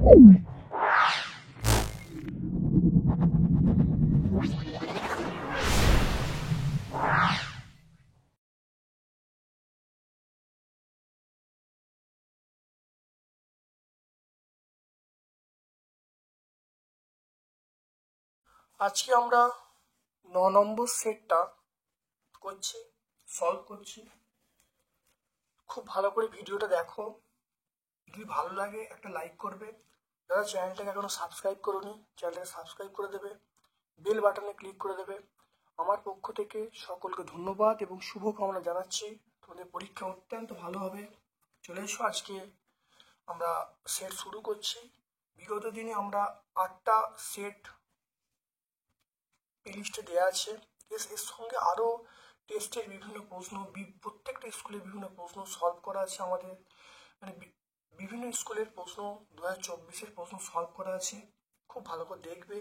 আজকে আমরা 9 নম্বর সেটটা করছি, সলভ করছি। খুব ভালো করে ভিডিওটা দেখো, যদি ভালো লাগে একটা লাইক করবে। যারা চ্যানেলটাকে এখনো সাবস্ক্রাইব করোনি, চ্যানেলটাকে সাবস্ক্রাইব করে দেবে, বেল বাটনে ক্লিক করে দেবে। আমার পক্ষ থেকে সকলকে ধন্যবাদ এবং শুভকামনা জানাচ্ছি। তোমাদের পরীক্ষা অত্যন্ত ভালো হবে। চলে এসো, আজকে আমরা সেট শুরু করছি। বিগত দিনে আমরা 8টা সেট প্লেলিস্টে দেওয়া আছে। এর সঙ্গে আরও টেস্টের বিভিন্ন প্রশ্ন, প্রত্যেকটা স্কুলের বিভিন্ন প্রশ্ন সলভ করা আছে আমাদের, মানে বিভিন্ন স্কুলের প্রশ্ন 2024-এর প্রশ্ন সলভ করা আছে। খুব ভালো করে দেখবে।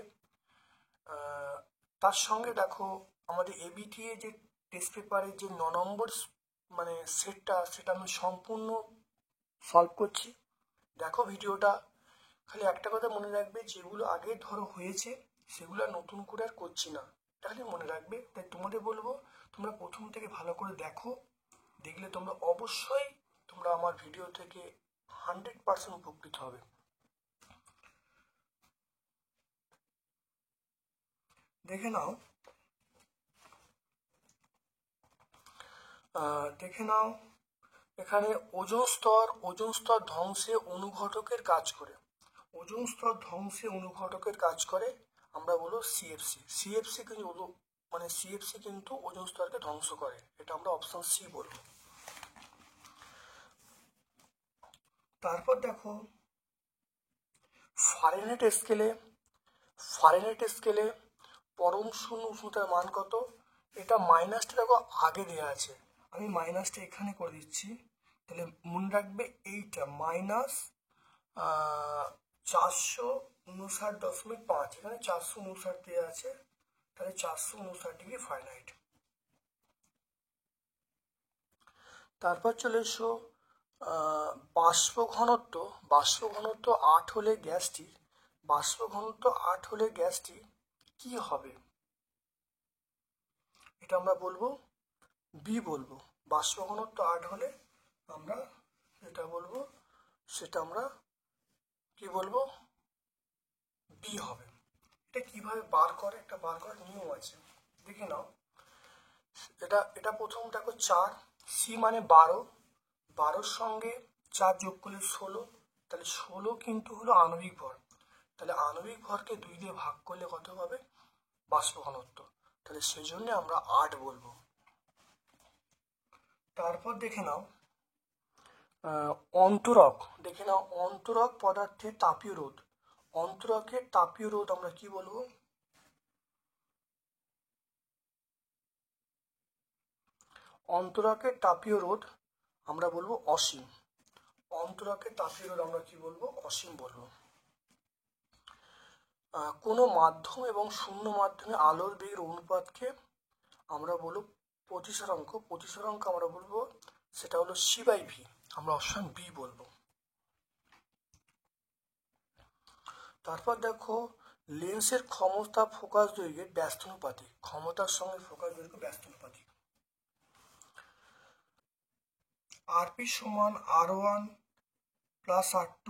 তার সঙ্গে দেখো আমাদের এবিটিএ যে টেস্ট পেপারের যে 9 নম্বর মানে সেটটা, সেটা আমি সম্পূর্ণ সলভ করছি। দেখো ভিডিওটা। খালি একটা কথা মনে রাখবে, যেগুলো আগে ধরো হয়েছে সেগুলো নতুন করে আর করছি না, তাহলে মনে রাখবে। তাই তোমাদের বলবো, তোমরা প্রথম থেকে ভালো করে দেখো। দেখলে তোমরা অবশ্যই তোমরা আমার ভিডিও থেকে 100% উপকৃত হবে। দেখে নাও, এখানে ওজোন স্তর ধ্বংসে অনুঘটকের কাজ করে। ওজোন স্তর ধ্বংসে অনুঘটকের কাজ করে, আমরা বলবো সিএফসি। সিএফসি কিন্তু ওজোন স্তরকে ধ্বংস করে। এটা আমরা অপশন সি বলবো। তারপর দেখো ফারেনহাইট স্কেলে পরম শূন্য উষ্ণতার মান কত। এটা মাইনাসটা দেখো আগে দেওয়া আছে, আমি মাইনাসটা এখানে করে দিচ্ছি। তাহলে মনে রাখবে এইটা মাইনাস 459.5, এখানে 459 দেওয়া আছে, তাহলে 459 ডিগ্রি ফারেনহাইট। তারপর চলে এসো বাষ্প ঘনত্ব 8 হলে গ্যাসটি কি হবে, এটা আমরা বলবো বি বলবো। বাষ্প ঘনত্ব 8 হলে আমরা যেটা বলবো সেটা আমরা কি বলবো, বি হবে। এটা কিভাবে বার করে, একটা বার করার নিয়ম আছে, দেখে নাও। এটা প্রথম দেখো 4, সি মানে 12 সঙ্গে 4 যোগ করলে 16, তাহলে 16 কিন্তু হলো আণবিক ভর। তাহলে আণবিক ভরকে 2 দিয়ে ভাগ করলে কত হবে, বাষ্প ঘনত্ব। তাহলে সেই জন্য আমরা 8 বলবো। তারপর দেখে নাও অন্তরক পদার্থের তাপীয় রোধ। অন্তরকের তাপীয় রোধ আমরা কি বলবো, অন্তরকের তাপীয় রোধ আমরা বলবো অসীম। অন্তরকের তাপীয় রোধ আমরা কি বলবো, অসীম বলবো। কোনো মাধ্যম এবং শূন্য মাধ্যমে আলোর বেগের অনুপাতকে আমরা বলবো প্রতিসরাঙ্ক আমরা বলবো সেটা হলো সি/ভি, আমরা অপশন বি বলবো। তারপর দেখো লেন্সের ক্ষমতা ফোকাস দৈর্ঘ্যের ব্যস্তানুপাতিক, ক্ষমতার সঙ্গে ফোকাস দৈর্ঘ্য ব্যস্তানুপাতিক। আরপি সমান R1 প্লাস R2,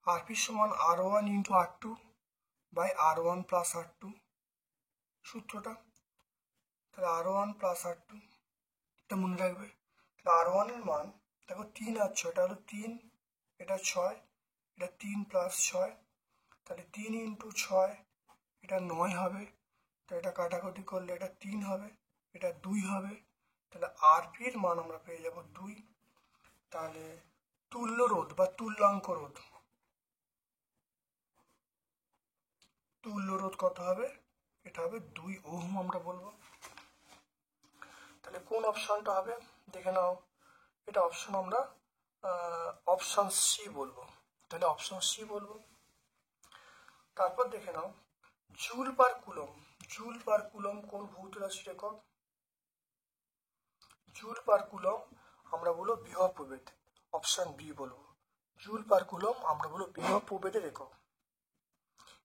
আরপি সমান R1 into R2 by R1 plus R2 সূত্রটা। তাহলে R1 প্লাস R2, এটা মনে রাখবে। তাহলে R1 এর মান দেখো 3 আর 6, এটা হলো 3, এটা 6, এটা 3 প্লাস 6, তাহলে 3 ইন্টু 6 এটা 9 হবে। তো এটা কাটাকুটি করলে এটা 3 হবে, এটা 2 হবে। তাহলে আরপির মান আমরা পেয়ে যাব 2। তাহলে তুল্য রোধ বা তুল্যাঙ্ক রোধ কত হবে, এটা হবে 2 ওহম আমরা বলবো। তাহলে কোন অপশনটা হবে দেখে নাও, এটা অপশন আমরা অপশন সি বলবো। তাহলে অপশন সি বলবো। তারপর দেখে নাও জুল পার কুলম কোন ভৌত রাশির একক। জুল পার কুলম আমরা বলবো বিভব প্রভেদ, অপশন বি বলবো। জুল পার কুলম আমরা বলবো বিভব প্রভেদের একক।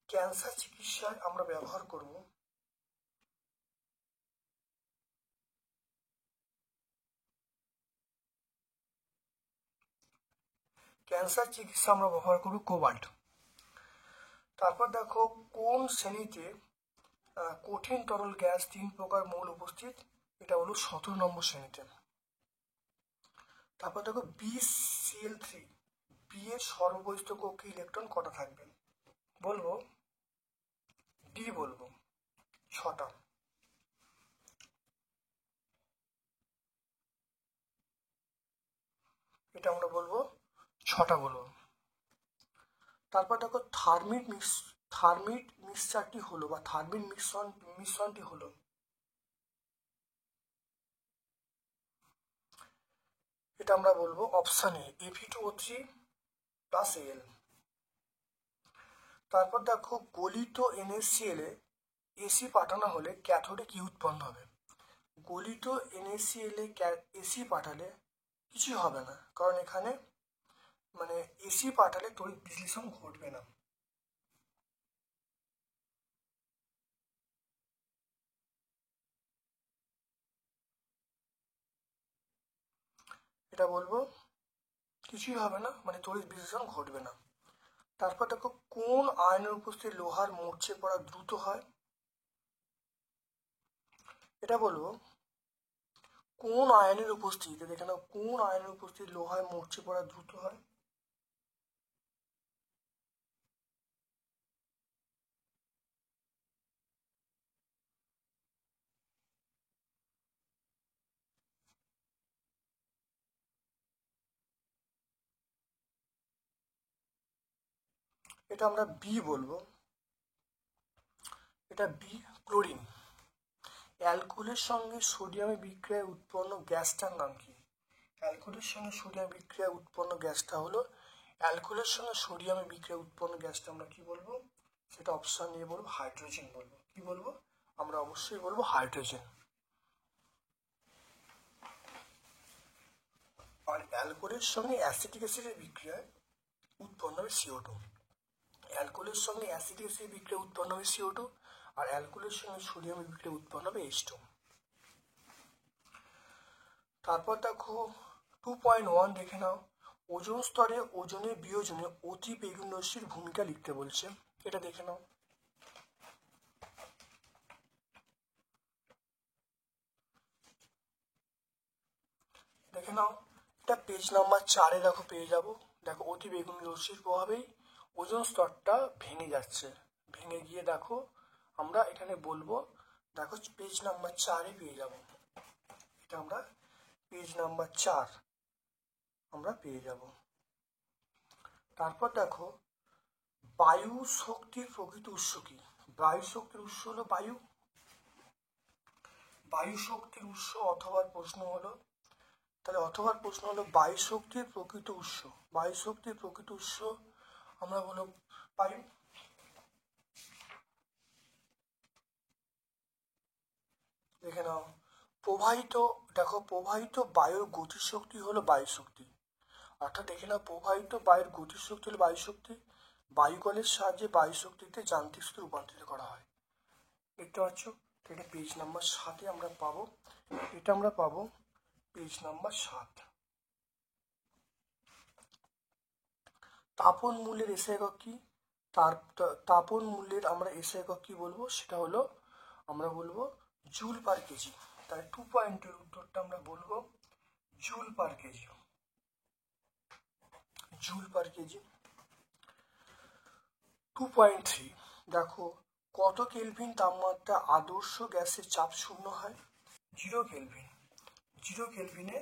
ক্যান্সার চিকিৎসায় আমরা ব্যবহার করব কোবাল্ট। তারপর দেখো কোন শ্রেণীতে কঠিন তরল গ্যাস 3 প্রকার মৌল উপস্থিত, এটা হলো 17 নম্বর শ্রেণীতে। তারপর দেখো BCl3 বি এর সর্ববহিষ্ঠ কক্ষে ইলেকট্রন কটা থাকবে, বলবো ডি বলবো 6টা। এটা আমরা বলবো 6টা বলবো। তারপর দেখো থার্মিট মিক্সচারটি হলো বা থার্মিট মিশ্রণটি হলো, এটা আমরা বলবো option A Fe2O3 plus Al। তারপর দেখো গলিত NaCl এ এসি পাঠানো হলে ক্যাথোডে কি উৎপন্ন হবে, গলিত NaCl এ এসি পাঠালে কিছুই হবে না, কারণ এখানে মানে এসি পাঠালে তড়িৎ বিশ্লেষণ ঘটবে না। এটা বলবো কিছুই হবে না, মানে তড়িৎ বিশ্লেষণ ঘটবে না। তারপর দেখো কোন আয়নের উপস্থিতি লোহার মরচে পড়া দ্রুত হয়, এটা বলবো কোন আয়নের উপস্থিতিতে, দেখে নাও কোন আয়নের উপস্থিতি লোহায় মরচে পড়া দ্রুত হয়, এটা আমরা বি বলবো, এটা বি ক্লোরিন। অ্যালকোহলের সঙ্গে সোডিয়ামের বিক্রিয়ায় উৎপন্ন গ্যাসটার নাম কি, অ্যালকোহলের সঙ্গে সোডিয়াম বিক্রিয়ায় উৎপন্ন গ্যাসটা হলো, অ্যালকোহলের সঙ্গে সোডিয়ামের বিক্রিয়ায় উৎপন্ন গ্যাসটা আমরা কি বলবো, সেটা অপশন নিয়ে বলবো হাইড্রোজেন বলবো। কি বলবো, আমরা অবশ্যই বলবো হাইড্রোজেন। আর অ্যালকোহলের সঙ্গে অ্যাসিটিক অ্যাসিডের বিক্রিয়ায় উৎপন্ন হবে CO2। অ্যালকোহলের সঙ্গে অ্যাসিটিক অ্যাসিডের বিক্রিয়া উৎপন্ন হবে CO2, আর অ্যালকোহলের সঙ্গে সোডিয়ামের বিক্রিয়া উৎপন্ন হবে H2। তারপর দেখো 2.1 দেখে নাও, ওজোন স্তরে ওজনের বিয়োজনে অতি বেগুনি রশ্মির ভূমিকা লিখতে বলছে, এটা দেখে নাও। দেখে নাও এটা পেজ নাম্বার 4-এ দেখো পেয়ে যাবো। দেখো অতি বেগুনি রশ্মির প্রভাবেই ওজোন স্তরটা ভেঙে যাচ্ছে, ভেঙে গিয়ে দেখো আমরা এখানে বলবো, দেখো পেজ নাম্বার 4-এ পেয়ে যাব, এটা আমরা পেজ নাম্বার 4 আমরা পেয়ে যাব। তারপর দেখো বায়ু শক্তির প্রকৃত উৎস কি, বায়ু শক্তির উৎস হলো বায়ু, বায়ু শক্তির উৎস অথবা প্রশ্ন হলো, তাহলে অথবা প্রশ্ন হলো বায়ু শক্তির প্রকৃত উৎস, বায়ু শক্তির প্রকৃত উৎস আমরা বলব বায়ু। দেখে নাও প্রবাহিত, দেখো প্রবাহিত বায়ুর গতিশক্তি হলো বায়ু শক্তি, অর্থাৎ দেখে নাও প্রবাহিত বায়ুর গতিশক্তি হলো বায়ু শক্তি, বায়ুকলের সাহায্যে বায়ু শক্তিতে যান্ত্রিক শক্তি রূপান্তরিত করা হয়। দেখতে পাচ্ছ, এটা পেজ নাম্বার 7-এ আমরা পাবো, এটা আমরা পাবো পেজ নাম্বার 7। তাপন মূল্যের এসআই একক কি, তাপন মূল্যের আমরা এসআই একক কি বলবো, সেটা হলো আমরা বলবো জুল পার কেজি। তাই 2.2-এর উত্তরটা আমরা বলবো joule per KG, joule per KG. 2.3 দেখো কত কেলভিন তাপমাত্রা আদর্শ গ্যাসের চাপ শূন্য হয়, 0 কেলভিন, 0 কেলভিনে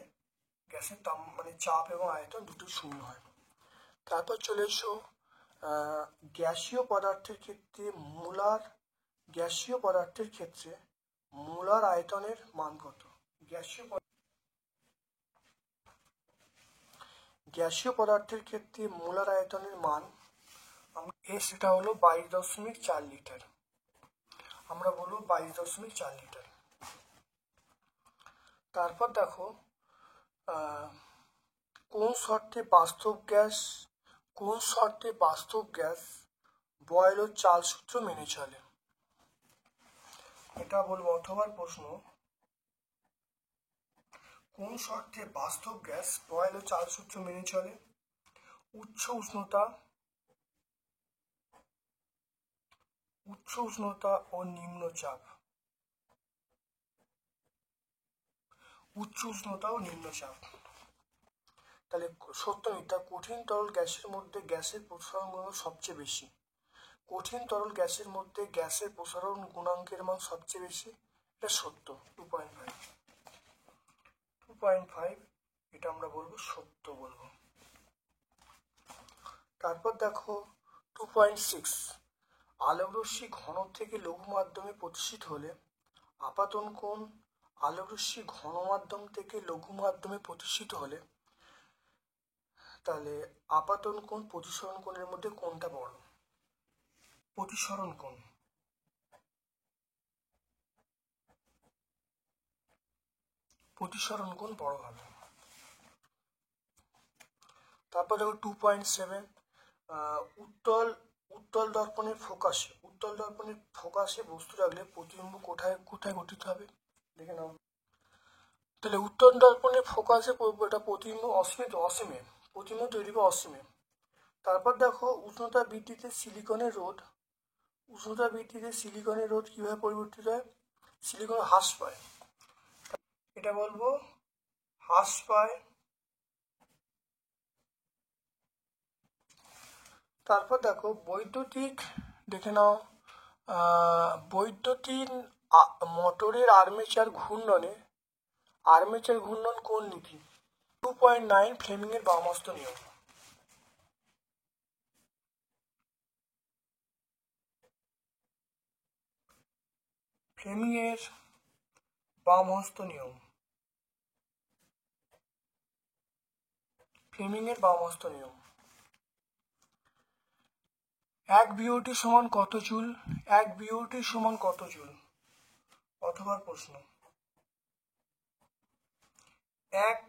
গ্যাসের তাপ মানে চাপ এবং আয়তন দুটো শূন্য হয়। তারপর চলে এসো গ্যাসীয় পদার্থের ক্ষেত্রে গ্যাসীয় পদার্থের ক্ষেত্রে মোলার আয়তনের মান কত, গ্যাসীয় পদার্থের ক্ষেত্রে মোলার আয়তনের মান সেটা হলো 22.4 লিটার, আমরা বলবো 22.4 লিটার। তারপর দেখো কোন শর্তে বাস্তব গ্যাস কোন শর্তে বাস্তব গ্যাস বয়েল ও চাল সূত্র মেনে চলে? এটা বলবো অথবার প্রশ্ন। কোন শর্তে বাস্তব গ্যাস বয়েল ও চাল সূত্র মেনে চলে? উচ্চ উষ্ণতা ও নিম্ন চাপ। উচ্চ উষ্ণতা ও নিম্ন চাপ। তাহলে সত্য মিথ্যা? কঠিন তরল গ্যাসের মধ্যে গ্যাসের প্রসারণ গুণাঙ্ক সবচেয়ে বেশি। কঠিন তরল গ্যাসের মধ্যে গ্যাসের প্রসারণ গুণাঙ্কের মান সবচেয়ে বেশি। এটা সত্য। 2.5 2.5 এটা আমরা বলবো সত্য বলবো। তারপর দেখো 2.6 আলোকরশ্মি ঘন থেকে লঘু মাধ্যমে প্রতিষ্ঠিত হলে আপাতন কোণ আলোকরশ্মি ঘন মাধ্যম থেকে লঘু মাধ্যমে প্রতিষ্ঠিত হলে তাহলে আপাতন কোণ প্রতিসরণ কোণের মধ্যে কোনটা বড়? প্রতিসরণ কোণ। প্রতিসরণ কোণ বড় হবে। তারপর দেখো 2.7 উত্তল দর্পণের ফোকাসে বস্তু রাখলে প্রতিবিম্ব কোথায় কোথায় গঠিত হবে? দেখে নাও। তাহলে উত্তল দর্পণের ফোকাসে এটা প্রতিবিম্ব অসীমে প্রতিবিম্ব তৈরি হবে অসীমে। তারপর দেখো উষ্ণতা বৃদ্ধিতে সিলিকনের রোধ কিভাবে পরিবর্তিত হয়? সিলিকন হ্রাস পায়। এটা বলবো হ্রাস পায়। তারপর দেখো দেখে নাও বৈদ্যুতিন মোটরের আর্মেচার ঘূর্ণন কোন নীতি? 2.9 ফ্লেমিং এর বামহস্ত নিয়ম। ফ্লেমিং এর বামহস্ত নিয়ম। এক বিওটি সমান কত জুল? অথবা প্রশ্ন। এক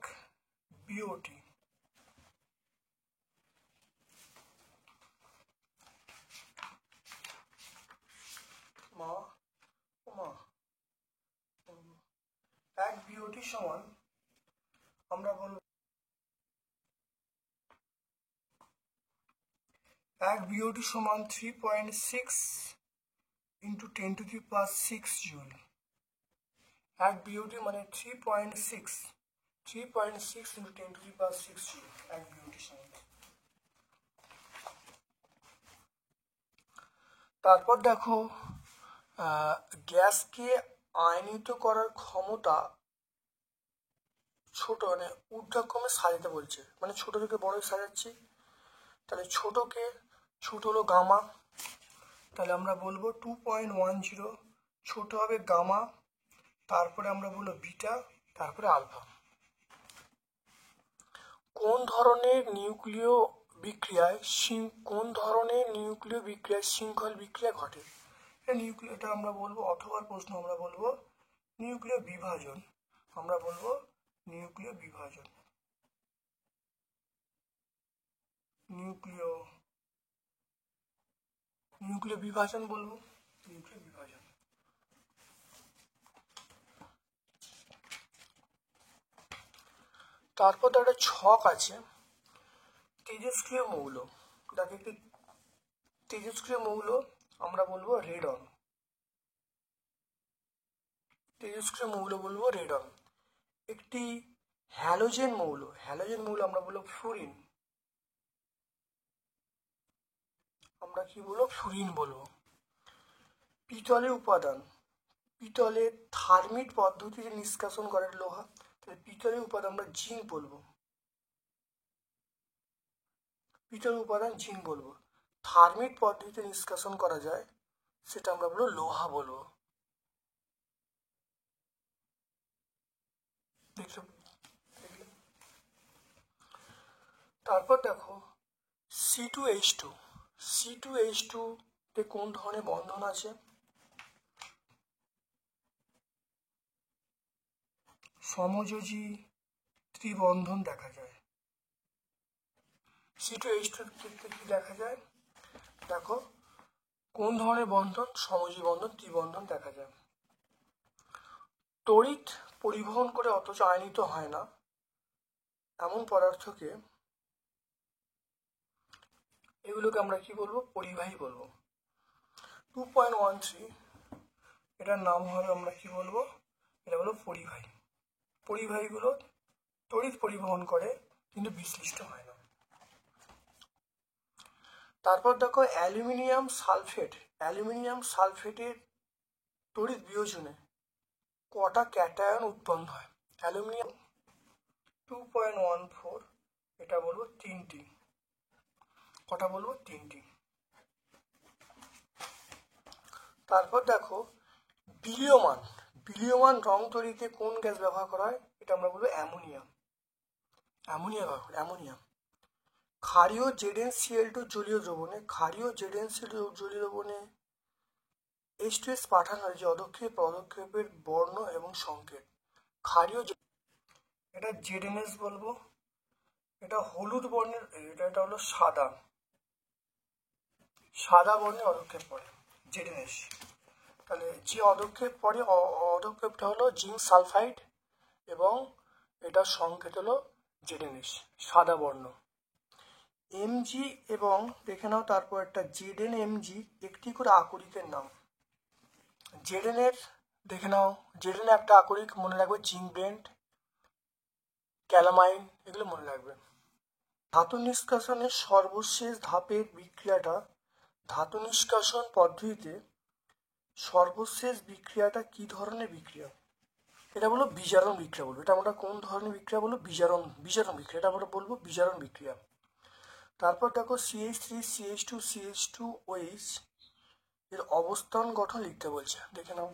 বিওটি সমান আমরা বলব 3.6 into 10 to the plus 6 joule. এক বিওটি মানে 3.6 into 10 to the plus 6 joule এক বিওটি সমান। তারপর দেখো গ্যাসকে আয়নিত করার ক্ষমতা ছোট মানে ঊর্ধ্বক্রমে সাজাতে বলছে, মানে ছোট থেকে বড় সাজাচ্ছি। তাহলে ছোট হলো গামা। তাহলে আমরা বলবো 2.10 ছোট হবে গামা, তারপরে আমরা বলবো বিটা, তারপরে আলফা। কোন ধরনের নিউক্লিয় বিক্রিয়ায় শৃঙ্খল বিক্রিয়া ঘটে? এটা আমরা বলবো অথবা প্রশ্ন আমরা বলবো নিউক্লিয় বিভাজন। নিউক্লিয় বিভাজন বলবো। নিউক্লিয় বিভাজন। তারপর একটা ছক আছে তেজস্ক্রিয় মৌল। দেখো একটি তেজস্ক্রিয় মৌল আমরা বলবো রেডন। একটি হ্যালোজেন মৌল আমরা বলবো ফ্লুরিন। আমরা কি বলবো? ফ্লুরিন বলবো। পিতলে থার্মিট পদ্ধতিতে নিষ্কাশন করে লোহা, তাহলে পিতলের উপাদান আমরা জিঙ্ক বলবো। থার্মিট পদ্ধতিতে নিষ্কাশন করা যায় সেটা আমরা বলবো লোহা বলবো। তারপর দেখো C2H2 তে কোন ধরনের বন্ধন আছে? সমযোজী ত্রিবন্ধন দেখা যায়। C2H2 এর ক্ষেত্রে কি দেখা যায়? দেখো কোন ধরনের বন্ধন? সমযোজী বন্ধন, ত্রিবন্ধন দেখা যায়। তড়িৎ পরিবহন করে অথচ আয়নিত হয় না এমন পদার্থকে, এগুলোকে আমরা কি বলবো? পরিবাহী বলবো। 2.13 এটার নাম হলো, আমরা কি বলবো? এটা হলো পরিবাহী। পরিবাহীগুলো তড়িৎ পরিবহন করে কিন্তু বিশ্লিষ্ট হয় না। তারপর দেখো অ্যালুমিনিয়াম সালফেট। অ্যালুমিনিয়াম সালফেটের তড়িৎ বিয়োজনে কটা ক্যাটায়ন উৎপন্ন হয়? অ্যালুমিনিয়াম 2.14 এটা বলবো 3টি। কটা বলবো? 3টি। তারপর দেখো বিলীয়মান। বিলীয়মান রং তৈরিতে কোন গ্যাস ব্যবহার করা হয়? এটা আমরা বলবো অ্যামোনিয়া। অ্যামোনিয়া ব্যবহার করে, অ্যামোনিয়া। ক্ষারীয় ZnCl2 জলীয় দ্রবণে, ক্ষারীয় ZnCl2 জলীয় দ্রবণে H2S পাঠানো হয় যে অদক্ষেপ পদক্ষেপের বর্ণ এবং সংকেত। ক্ষারীয়, এটা ZnS বলবো। এটা হলুদ বর্ণের, এটা হলো সাদা, সাদা বর্ণের অদক্ষেপ পড়ে ZnS। তাহলে যে অদক্ষেপ পড়ে, অদক্ষেপটা হলো জিঙ্ক সালফাইড এবং এটার সংকেত হলো ZnS, সাদা বর্ণ। Mg এবং দেখে নাও তারপর একটা ZnMg একটি করে আকরিকের নাম। Zn এর দেখে নাও, Zn একটা আকরিক মনে রাখবে, জিঙ্ক ব্রেন্ট, ক্যালামাইন, এগুলো মনে রাখবে। ধাতু নিষ্কাশনের সর্বশেষ ধাপের বিক্রিয়াটা, ধাতু নিষ্কাশন পদ্ধতিতে সর্বশেষ বিক্রিয়াটা কি ধরনের বিক্রিয়া? এটা বলো বিজারণ বিক্রিয়া বলবো। এটা আমরা কোন ধরনের বিক্রিয়া বলবো? বিজারণ বিক্রিয়া। এটা আমরা বলবো বিজারণ বিক্রিয়া। তারপর দেখো CH3CH2CH2OH এর অবস্থান গঠন লিখতে বলছে। দেখে নাও,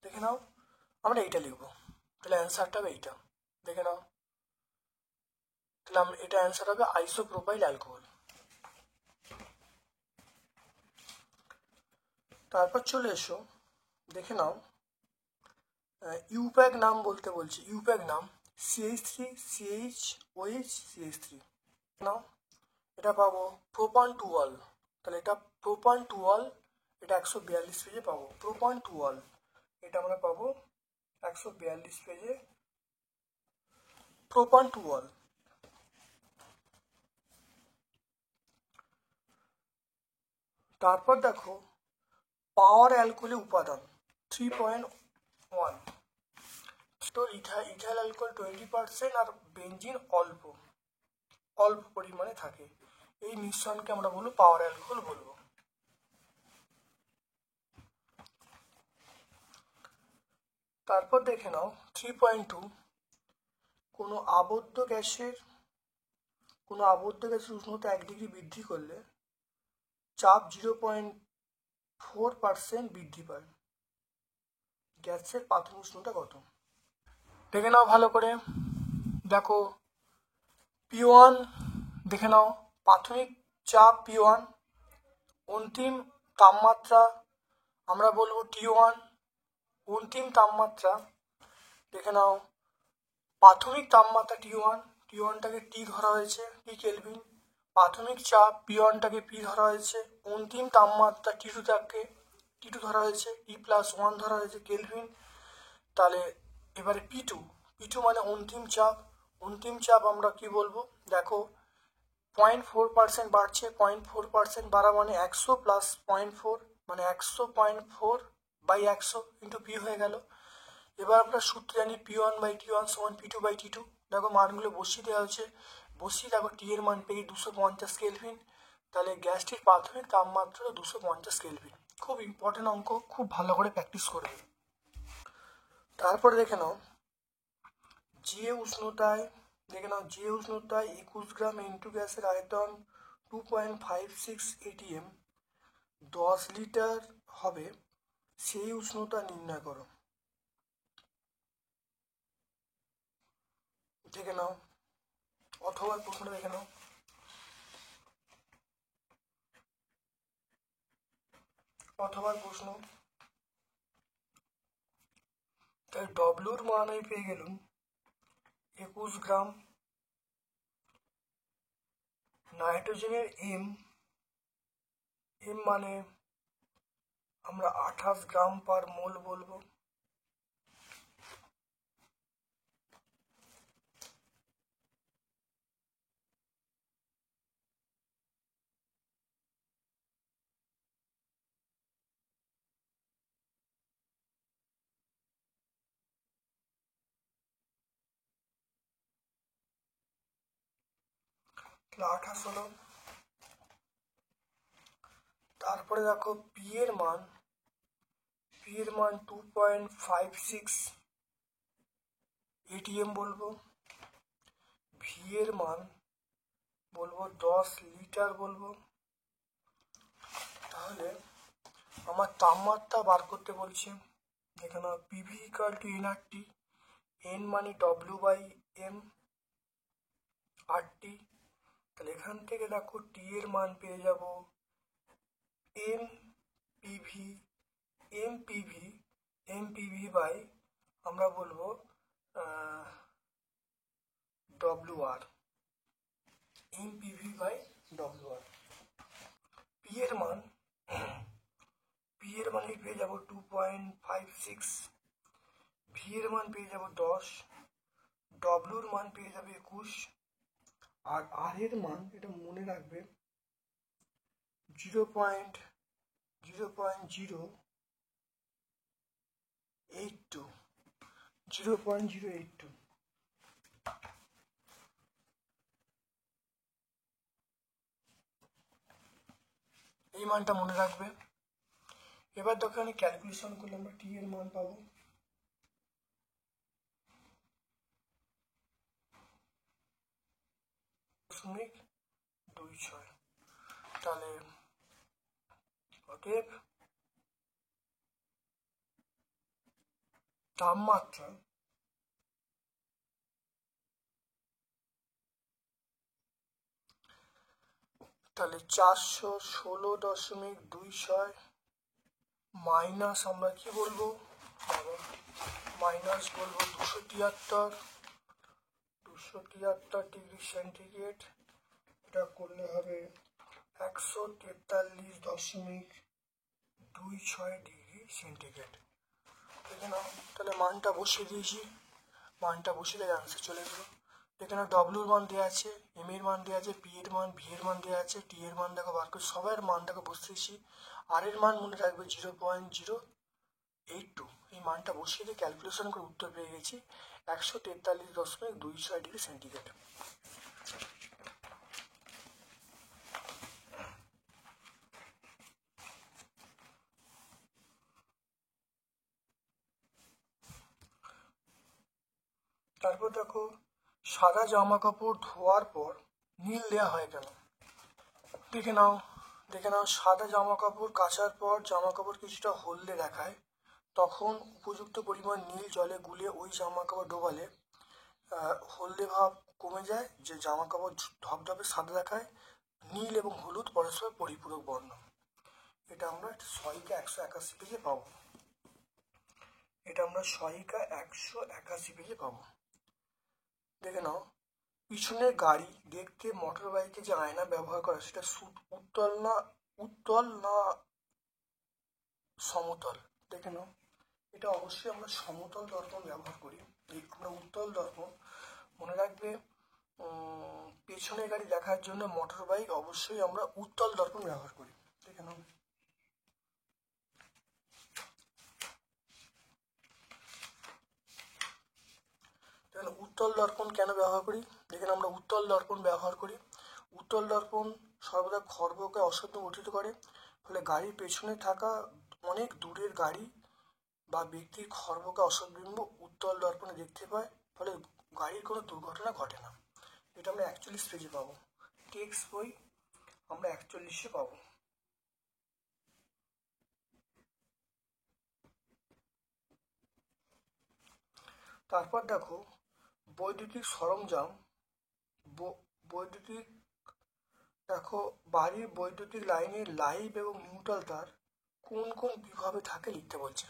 দেখে নাও, আমরা এইটা লিখবো, তাহলে অ্যান্সারটা হবে এইটা। দেখে নাও, তাহলে এটা অ্যান্সার হবে আইসোপ্রোপাইল অ্যালকোহল। তারপর চলে এসো, দেখে নাও ইউপ্যাক নাম বলতে বলছি। ইউপ্যাক নাম CH3CHOH নাও, এটা পাবো প্রোপান টুয়াল। তাহলে এটা প্রোপান টুয়াল, এটা 142 পেজে পাবো। প্রোপান টুয়াল এটা আমরা পাবো 142 পেজে, প্রোপান টুয়াল। তারপর দেখো পাওয়ার অ্যালকোহলের উপাদান 3.1। তো ইথাইল অ্যালকোহল 20% আর বেনজিন অল্প অল্প পরিমাণে থাকে। এই মিশ্রণকে আমরা বলবো পাওয়ার অ্যালকোহল বলবো। তারপর দেখে নাও 3.2, কোনো আবদ্ধ গ্যাসের উষ্ণতা 1 ডিগ্রি বৃদ্ধি করলে চাপ 0.4% বৃদ্ধি পায়। গ্যাসের প্রাথমিক উষ্ণতা কত? দেখে নাও ভালো করে। দেখো P1 দেখে নাও, প্রাথমিক চাপ P1, অন্তিম তাপমাত্রা আমরা বলবো T1, অন্তিম তাপমাত্রা দেখে নাও, প্রাথমিক তাপমাত্রা T1টাকে T ধরা হয়েছে, T কেলভিন। প্রাথমিক চাপ P1টাকে P ধরা হয়েছে, অন্তিম তাপমাত্রা T2টাকে T2 ধরা হয়েছে, T+1 ধরা হয়েছে কেলভিন। তাহলে এবারে P2 মানে অন্তিম চাপ। অন্তিম চাপ আমরা কি বলবো? দেখো 0.4% বাড়ছে, 0.4% বাড়া মানে 100 প্লাস 0.4 মানে 100.4/100 ইন্টু P হয়ে গেল। এবার আমরা সূত্র জানি P1/T1 সমান P2/T2। দেখো মানগুলো বসিয়ে দেওয়া হয়েছে, বসিয়ে দেখো T এর মান পেয়ে 250 কেলভিন। তাহলে গ্যাসটির প্রাথমিক তাপমাত্রা 250 কেলভিন। খুব ইম্পর্টেন্ট অঙ্ক, খুব ভালো করে প্র্যাকটিস করবে। তারপরে দেখে নাও যে উষ্ণতায় 21 গ্রাম N2 গ্যাসের আয়তন 2.56 ATM 10 লিটার হবে, সেই উষ্ণতা নির্ণয় করো। দেখে নাও, অথবা প্রশ্নটা দেখে নাও। অথবা প্রশ্ন, তাই ডব্লিউর মান আমি পেয়ে গেলুম 21 গ্রাম নাইট্রোজেনের এম মানে আমরা 28 গ্রাম পার মোল বলবো। তাহলে 28 হলো। তারপরে দেখো পি এর মান 2.56 এটিএম বলবো। ভি এর মান বলবো 10 লিটার বলবো। তাহলে আমার তাপমাত্রা বার করতে বলছে, এখানে PV equal to nRT, N মানে ডব্লিউ বাই এম আরটি। তাহলে এখান থেকে দেখো টি এর মান পেয়ে যাব এমপিভি বাই আমরা বলবো ডব্লিউআর, এমপিভি বাই ডব্লিউআর। পি এর মান পেয়ে যাব 2.56, ভি এর মান পেয়ে যাব 10, ডব্লিউর মান পেয়ে যাবে 21, আর আর এর মান এটা মনে রাখবে 0.082। এই মানটা মনে রাখবে। এবার দেখো এখানে ক্যালকুলেশন করলে আমরা টি এর মান পাবো 0.26। তাহলে অতএব তাপমাত্রা তাহলে 416.26 মাইনাস আমরা কি বলবো, মাইনাস বলবো 273 ডিগ্রি সেন্টিগ্রেড। এটা করলে হবে 143.26 ডিগ্রি সেন্টিগ্রেড। দেখে নাও, তাহলে মানটা বসিয়ে দিয়েছি, মানটা বসিয়ে দিলে আনসার চলে গেলো। এখানে ডব্লিউর মান দেওয়া আছে, এম এর মান দেওয়া আছে, পি এর মান, ভি এর মান দেওয়া আছে, টি এর মান দেখো বার করে সবার মানটাকে বসিয়েছি। আর এর মান মনে রাখবে 0.082। এই মানটা বসিয়ে দিয়ে ক্যালকুলেশন করে উত্তর পেয়ে গেছি 143.26 ডিগ্রি সেন্টিগ্রেড। তারপর দেখো সাদা জামা কাপড় ধোয়ার পর নীল দেওয়া হয় কেন। দেখে নাও সাদা জামা কাপড় কাচার পর জামা কাপড় কিছুটা হলদে দেখায়, তখন উপযুক্ত পরিমাণ নীল জলে গুলে ওই জামা কাপড় ডোবালে হলদে ভাব কমে যায়, যে জামা কাপড় ধবধবে সাদা দেখায়। নীল এবং হলুদ পরস্পর পরিপূরক বর্ণ। এটা আমরা সহায়িকা 181 পেজে পাবো। দেখে নাও পিছনের গাড়ি দেখতে মোটর বাইকে যে আয়না ব্যবহার করা সেটা উত্তল না সমতল। দেখে নাও, এটা অবশ্যই আমরা সমতল দর্পণ ব্যবহার করি। আমরা উত্তল দর্পণ মনে রাখবে, পেছনের গাড়ি দেখার জন্য মোটর বাইক অবশ্যই আমরা উত্তল দর্পণ ব্যবহার করি। দেখে নাও, উত্তল দর্পণ কেন ব্যবহার করি। দেখেন আমরা উত্তল দর্পণ ব্যবহার করি, উত্তল দর্পণ সর্বদা খর্বকে অশুদ্ধ গঠিত করে, ফলে গাড়ির পেছনে থাকা অনেক দূরের গাড়ি বা ব্যক্তির খর্বকে অসৎবিম্ব উত্তল দর্পণে দেখতে পায়, ফলে গাড়ির কোনো দুর্ঘটনা ঘটে না। এটা আমরা 41 পেজে পাবো, টেক্সট বই আমরা 41-এ পাবো। তারপর দেখো বৈদ্যুতিক সরঞ্জাম, দেখো বাড়ির বৈদ্যুতিক লাইনের লাইভ এবং নিউট্রাল তার কোন কোন বিভাবে থাকে লিখতে বলছে।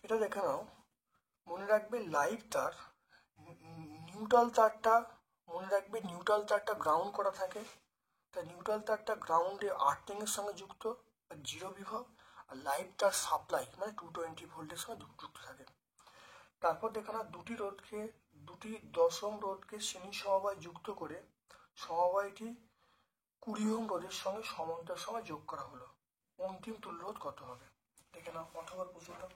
এটা দেখে নাও, মনে রাখবে লাইভ তার নিউট্রাল তারটা মনে রাখবে, নিউট্রাল তারটা গ্রাউন্ড করা থাকে, তাই নিউট্রাল তারটা গ্রাউন্ডে আর্থিংয়ের সঙ্গে যুক্ত আর 0 বিভব, আর লাইট তার সাপ্লাই মানে 220 ভোল্টের সঙ্গে যুক্ত থাকে। তারপর দেখো না, দুটি 10 ওহম রোধকে শ্রেণী সমবায় যুক্ত করে সমবায়টি 20 ওহম রোধের সঙ্গে সমান্তরাল সময় যোগ করা হলো। অন্তিম তুল্য রোধ কত হবে? দেখে নাও অথবা প্রশ্নটা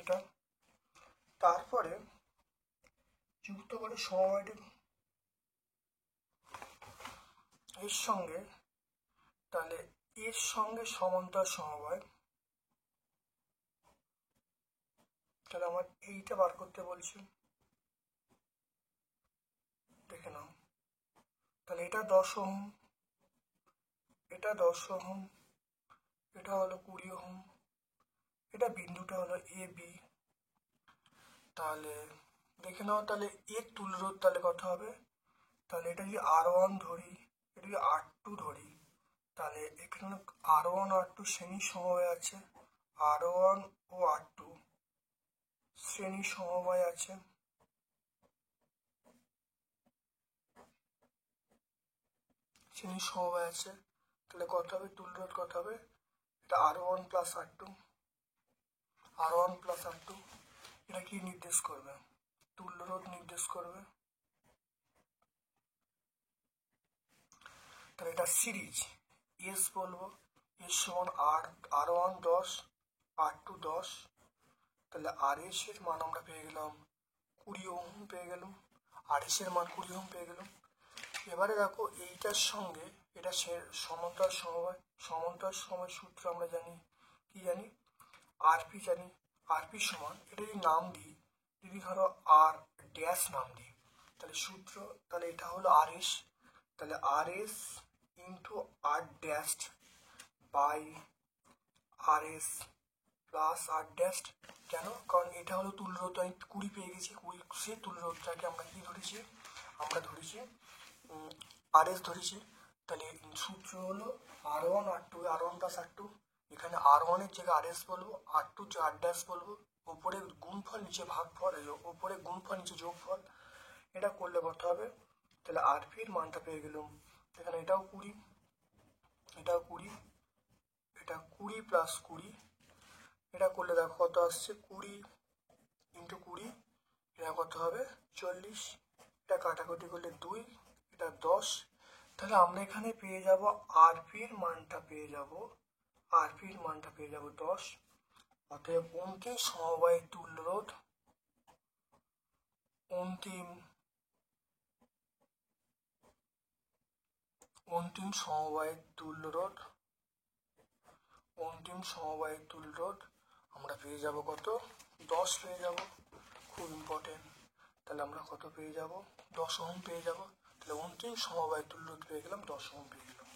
এটা। তারপরে যুক্ত করে সমবায়টি এর সঙ্গে, তাহলে এর সঙ্গে সমান্তরাল সমবায়, তাহলে আমার এইটা বার করতে বলছি, দেখে নাও। তাহলে এটা 10 ওহম, এটা 10 ওহম, এটা হলো 20 ওহম, এটা বিন্দুটা হলো এ বি। তাহলে দেখে নাও, তাহলে এর তুল্য রোধ তাহলে কত হবে? তাহলে এটা যদি R1 ধরি, এটা যদি R2 ধরি, তাহলে এখানে R1 R2 শ্রেণী সমবায় আছে, R1 ও R2 শ্রেণী সমবায় আছে। শ্রেণী সমবায় আছে, তাহলে কত হবে তুল্য রোধ কত হবে? এটা R1 plus R2, R1 plus R2, এটা কি নির্দেশ করবে? তুল্য রোধ নির্দেশ করবে। তাহলে এটা সিরিজ এস বলবো, এস সমান R1 10, R2 10, তাহলে RS এর মান আমরা পেয়ে গেলাম 20 ওহম পেয়ে গেলাম, RS এর মান 20 ওহম পেয়ে গেলাম। এবারে দেখো এইটার সঙ্গে এটা সমান্তরাল সমবায়, সমান্তরাল সমবায় সূত্র আমরা জানি, কি জানি? আরপি জানি। আরপি সমান, এটা যদি নাম দিই, যদি ধরো আর ড্যাশ নাম দিই, তাহলে সূত্র, তাহলে এটা হলো RS, তাহলে RS into R dash by RS plus R dash. কেন? কারণ এটা হলো তুল্য রোধ, আমি 20 পেয়ে গেছি, 20 সেই তুল্য রোধটাকে আমরা কি ধরেছি? আমরা ধরেছি RS ধরেছি। তাহলে সূত্র হলো R1 R2, R1 plus R2, এখানে R1 এর জায়গায় RS বলবো, R2 যে আর ড্যাশ বলবো, উপরে গুণফল নিচে ভাগফল, উপরে গুণফল নিচে যোগফল, এটা করলে কত হবে? তাহলে RP এর মানটা পেয়ে গেলাম। এখানে এটাও 20, এটাও 20, এটা 20 প্লাস 20, এটা করলে দেখো কত আসছে? 20 ইন্টু 20, এটা কত হবে? 40, এটা কাটাকুটি করলে 2, এটা 10, তাহলে আমরা এখানে পেয়ে যাব আরপির মানটা পেয়ে যাব, আরপির মানটা পেয়ে যাব 10। অতএব অন্তিম সমবায়ের তুল্য রোধ, অন্তিম সমবায়ের তুল্য রোধ, অন্তিম সমবায়ের তুল্য রোধ আমরা পেয়ে যাব কত? 10 পেয়ে যাব। খুব ইম্পর্টেন্ট। তাহলে আমরা কত পেয়ে যাব? 10 ওহম পেয়ে যাব। তাহলে অন্তিম সমবায় তুল্য রোধ পেয়ে গেলাম, 10 ওহম পেয়ে গেলাম।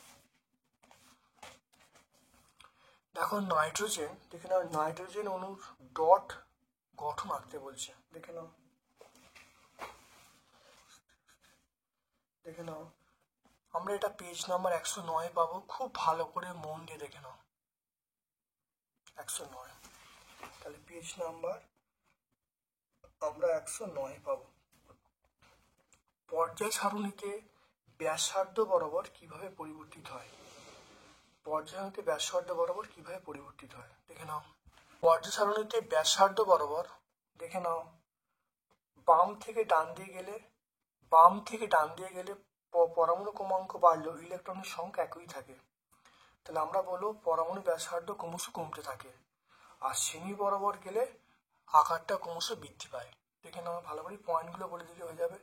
দেখো নাইট্রোজেন, দেখে নাও নাইট্রোজেন অণুর ডট গঠন আঁকতে বলছে, দেখে নাও, দেখে নাও। আমরা এটা পেজ নাম্বার 109 পাবো, খুব ভালো করে মন দিয়ে দেখে নাও, 109। তাহলে পেজ নাম্বার আমরা 109 পাবো। পর্যায় সারণীতে ব্যাসার্ধ বরাবর কিভাবে পরিবর্তিত হয়? পর্যায় সারণীতে ব্যাসার্ধ বরাবর কিভাবে পরিবর্তিত হয় দেখে নাও। পর্যায় সারণীতে ব্যাসার্ধ বরাবর, দেখে নাও, বাম থেকে ডান দিয়ে গেলে পরমাণু ক্রমাঙ্ক বাড়লেও ইলেকট্রনের সংখ্যা একই থাকে। তাহলে আমরা বলবো পরমাণু ব্যাসার্ধ ক্রমশ কমতে থাকে, আর শ্রেণী বরাবর গেলে আকারটা ক্রমশ বৃদ্ধি পায়। দেখে নাও, ভালো করে পয়েন্টগুলো বলে দিলে হয়ে যাবে।